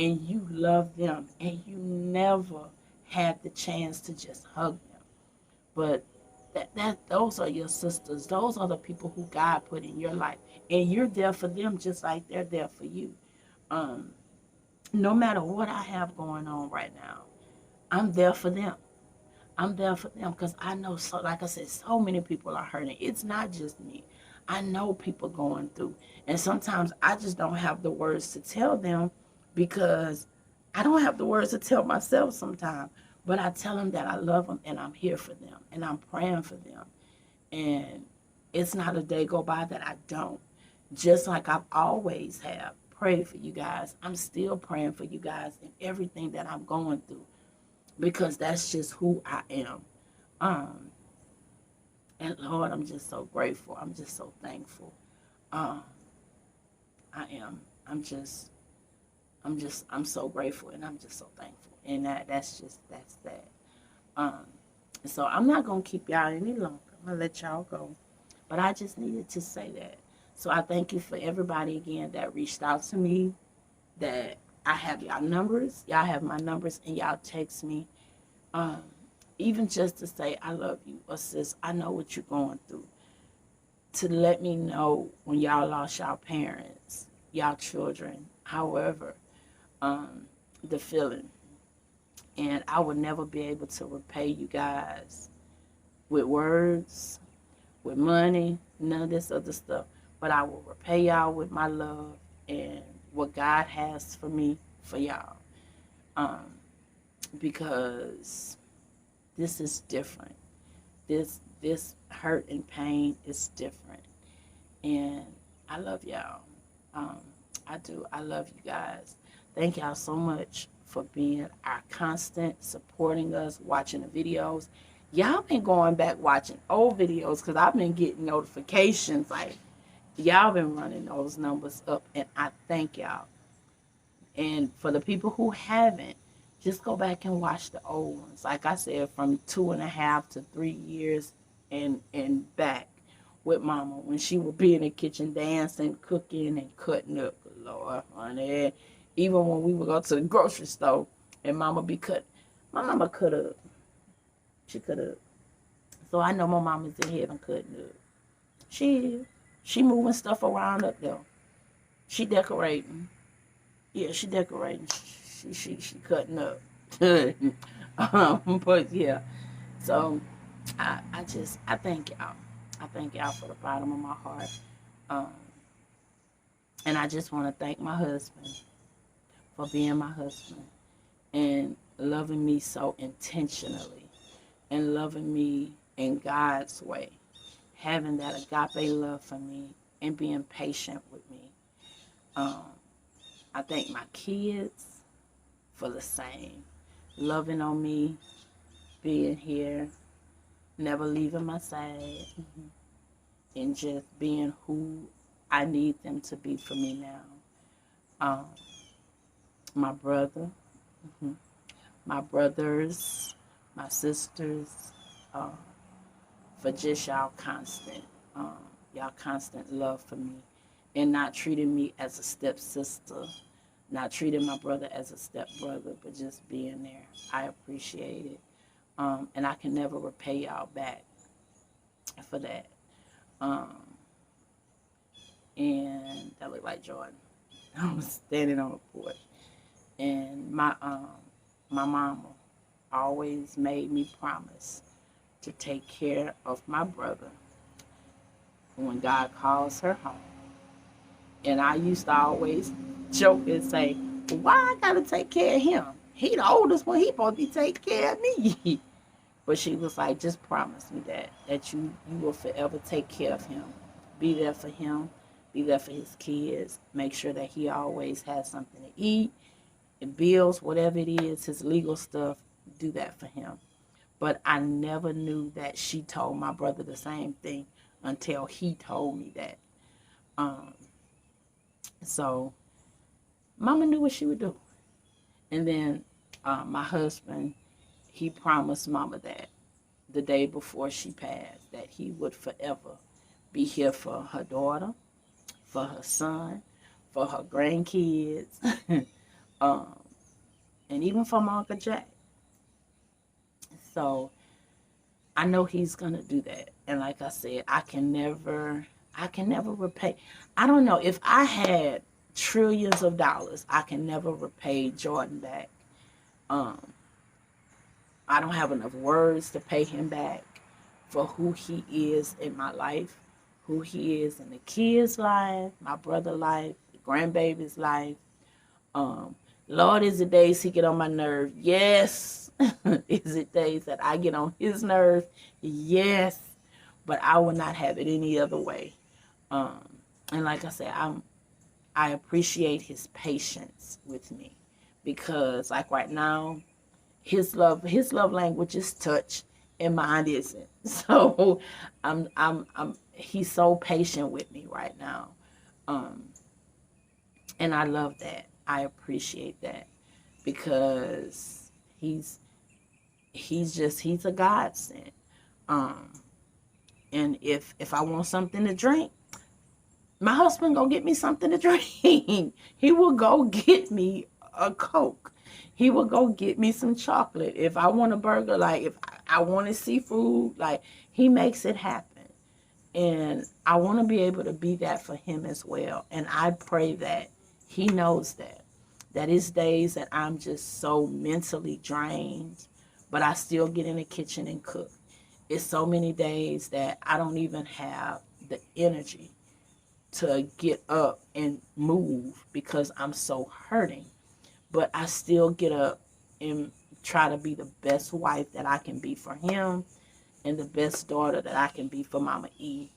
Speaker 1: and you love them and you never had the chance to just hug them. But those are your sisters. Those are the people who God put in your life. And you're there for them just like they're there for you. No matter what I have going on right now, I'm there for them. I'm there for them because I know, so like I said, so many people are hurting. It's not just me. I know people going through. And sometimes I just don't have the words to tell them because I don't have the words to tell myself sometimes. But I tell them that I love them and I'm here for them and I'm praying for them. And it's not a day go by that I don't. Just like I've always have prayed for you guys. I'm still praying for you guys in everything that I'm going through because that's just who I am. And Lord, I'm just so grateful. I'm just so thankful. I am. I'm so grateful and I'm just so thankful. And that's that. So I'm not going to keep y'all any longer. I'm going to let y'all go. But I just needed to say that. So I thank you for everybody again that reached out to me, that I have y'all numbers. Y'all have my numbers and y'all text me. Even just to say, I love you, or sis, I know what you're going through. To let me know when y'all lost y'all parents, y'all children, however, the feeling. And I would never be able to repay you guys with words, with money, none of this other stuff. But I will repay y'all with my love and what God has for me, for y'all. Because this is different. This hurt and pain is different. And I love y'all. I do. I love you guys. Thank y'all so much for being our constant, supporting us, watching the videos. Y'all been going back watching old videos because I've been getting notifications. Like, y'all been running those numbers up, and I thank y'all. And for the people who haven't, just go back and watch the old ones. Like I said, from 2.5 to 3 years and back with Mama when she would be in the kitchen dancing, cooking, and cutting up. Lord, honey. Even when we would go to the grocery store and Mama be cut. My mama cut up. She cut up. So I know my mama's in heaven cutting up. She moving stuff around up there. She decorating. Yeah, she decorating. She cutting up. But yeah. So I thank y'all. I thank y'all for the bottom of my heart. And I just want to thank my husband for being my husband and loving me so intentionally. and loving me in God's way, having that agape love for me and being patient with me. I thank my kids for the same, loving on me, being here, never leaving my side, and just being who I need them to be for me now. My brother, my brothers, my sisters, for just y'all constant love for me, and not treating me as a stepsister, not treating my brother as a stepbrother, but just being there. I appreciate it. And I can never repay y'all back for that. And that looked like Jordan. I was standing on the porch. And my mama always made me promise to take care of my brother when God calls her home. And I used to always joke and say, why I gotta take care of him? He the oldest one, he supposed to be taking care of me. But she was like, just promise me that you will forever take care of him. Be there for him, be there for his kids, make sure that he always has something to eat, and bills, whatever it is, his legal stuff, do that for him. But I never knew that she told my brother the same thing until he told me that. So Mama knew what she would do. And then my husband, he promised Mama that the day before she passed, that he would forever be here for her daughter, for her son, for her grandkids, and even for my Uncle Jack. So I know he's gonna do that. And like I said, I can never repay. I don't know, if I had trillions of dollars, I can never repay Jordan back. I don't have enough words to pay him back for who he is in my life, who he is in the kids' life, my brother's life, the grandbaby's life. Lord, is it days he get on my nerve? Yes. Is it days that I get on his nerve? Yes. But I will not have it any other way. And like I said, I appreciate his patience with me, because like right now, his love language is touch and mine isn't. So he's so patient with me right now. And I love that. I appreciate that, because he's a godsend. And if I want something to drink, my husband go get me something to drink. He will go get me a Coke. He will go get me some chocolate. If I want a burger, like if I wanted seafood, like he makes it happen. And I want to be able to be that for him as well. And I pray that he knows that it's days that I'm just so mentally drained, but I still get in the kitchen and cook. It's so many days that I don't even have the energy to get up and move because I'm so hurting. But I still get up and try to be the best wife that I can be for him, and the best daughter that I can be for Mama E,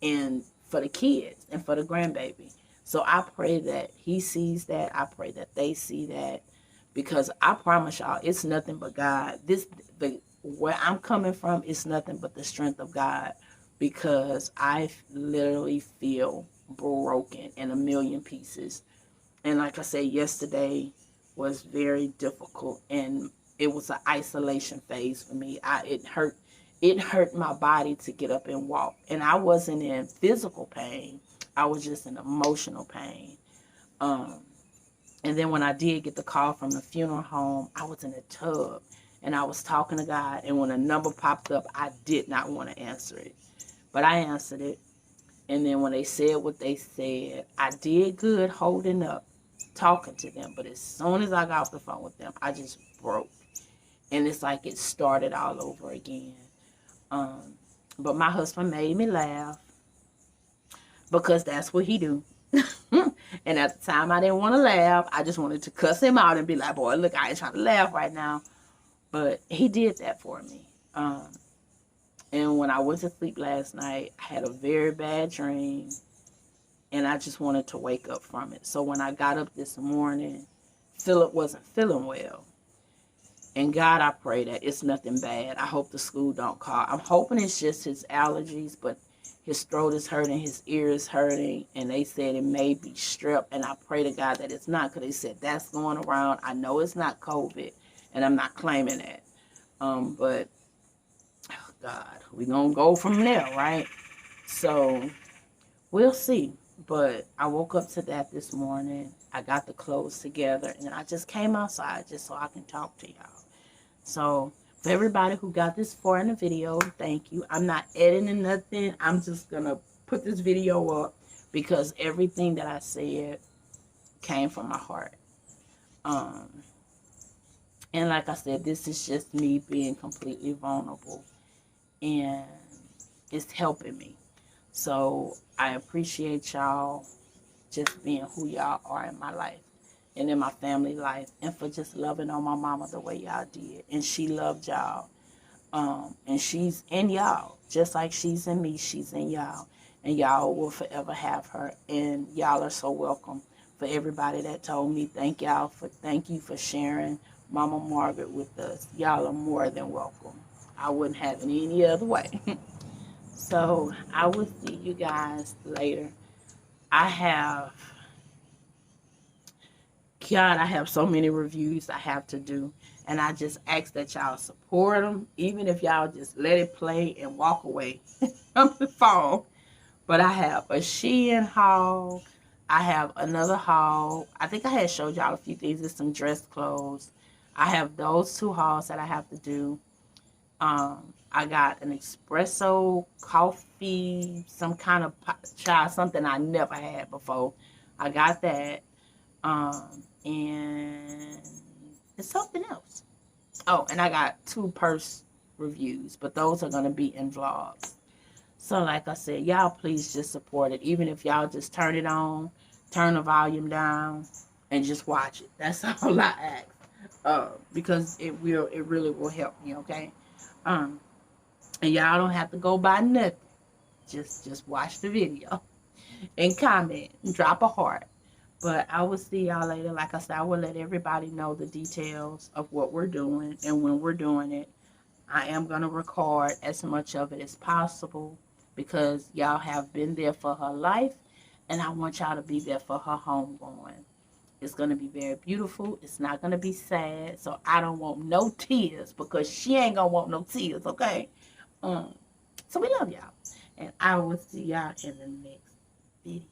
Speaker 1: and for the kids and for the grandbaby. So I pray that he sees that. I pray that they see that, because I promise y'all, it's nothing but God. Where I'm coming from is nothing but the strength of God, because I literally feel broken in a million pieces. And like I said, yesterday was very difficult, and it was an isolation phase for me. It hurt my body to get up and walk, and I wasn't in physical pain. I was just in emotional pain. And then when I did get the call from the funeral home, I was in a tub and I was talking to God, and when a number popped up, I did not want to answer it, but I answered it. And then when they said what they said, I did good holding up, talking to them. But as soon as I got off the phone with them, I just broke. And it's like it started all over again. But my husband made me laugh, because that's what he do. And at the time, I didn't want to laugh. I just wanted to cuss him out and be like, boy, look, I ain't trying to laugh right now. But he did that for me. Um, and when I went to sleep last night, I had a very bad dream, and I just wanted to wake up from it. So when I got up this morning, Philip wasn't feeling well. And God, I pray that it's nothing bad. I hope the school don't call. I'm hoping it's just his allergies, but his throat is hurting, his ear is hurting, and they said it may be strep. And I pray to God that it's not, because they said that's going around. I know it's not COVID, and I'm not claiming that. But oh God, we're gonna go from there, right? So we'll see. But I woke up to that this morning. I got the clothes together, and I just came outside just so I can talk to y'all. So for everybody who got this far in the video, thank you. I'm not editing nothing. I'm just going to put this video up because everything that I said came from my heart. And like I said, this is just me being completely vulnerable, and it's helping me. So I appreciate y'all just being who y'all are in my life and in my family life, and for just loving on my mama the way y'all did. And she loved y'all. And she's in y'all. Just like she's in me, she's in y'all. And y'all will forever have her. And y'all are so welcome. For everybody that told me, thank you for sharing Mama Margaret with us. Y'all are more than welcome. I wouldn't have it any other way. So I will see you guys later. I have so many reviews I have to do, and I just ask that y'all support them, even if y'all just let it play and walk away from the phone. But I have a Shein haul. I have another haul. I think I had showed y'all a few things. There's some dress clothes. I have those 2 hauls that I have to do. I got an espresso coffee, some kind of chai, something I never had before. I got that. And it's something else. Oh, and I got 2 purse reviews, but those are going to be in vlogs. So like I said, y'all please just support it. Even if y'all just turn it on, turn the volume down, and just watch it. That's all I ask. Because it really will help me, okay? And y'all don't have to go buy nothing. Just watch the video and comment and drop a heart. But I will see y'all later. Like I said, I will let everybody know the details of what we're doing and when we're doing it. I am going to record as much of it as possible because y'all have been there for her life, and I want y'all to be there for her homegoing. It's going to be very beautiful. It's not going to be sad, so I don't want no tears because she ain't going to want no tears, okay? So we love y'all, and I will see y'all in the next video.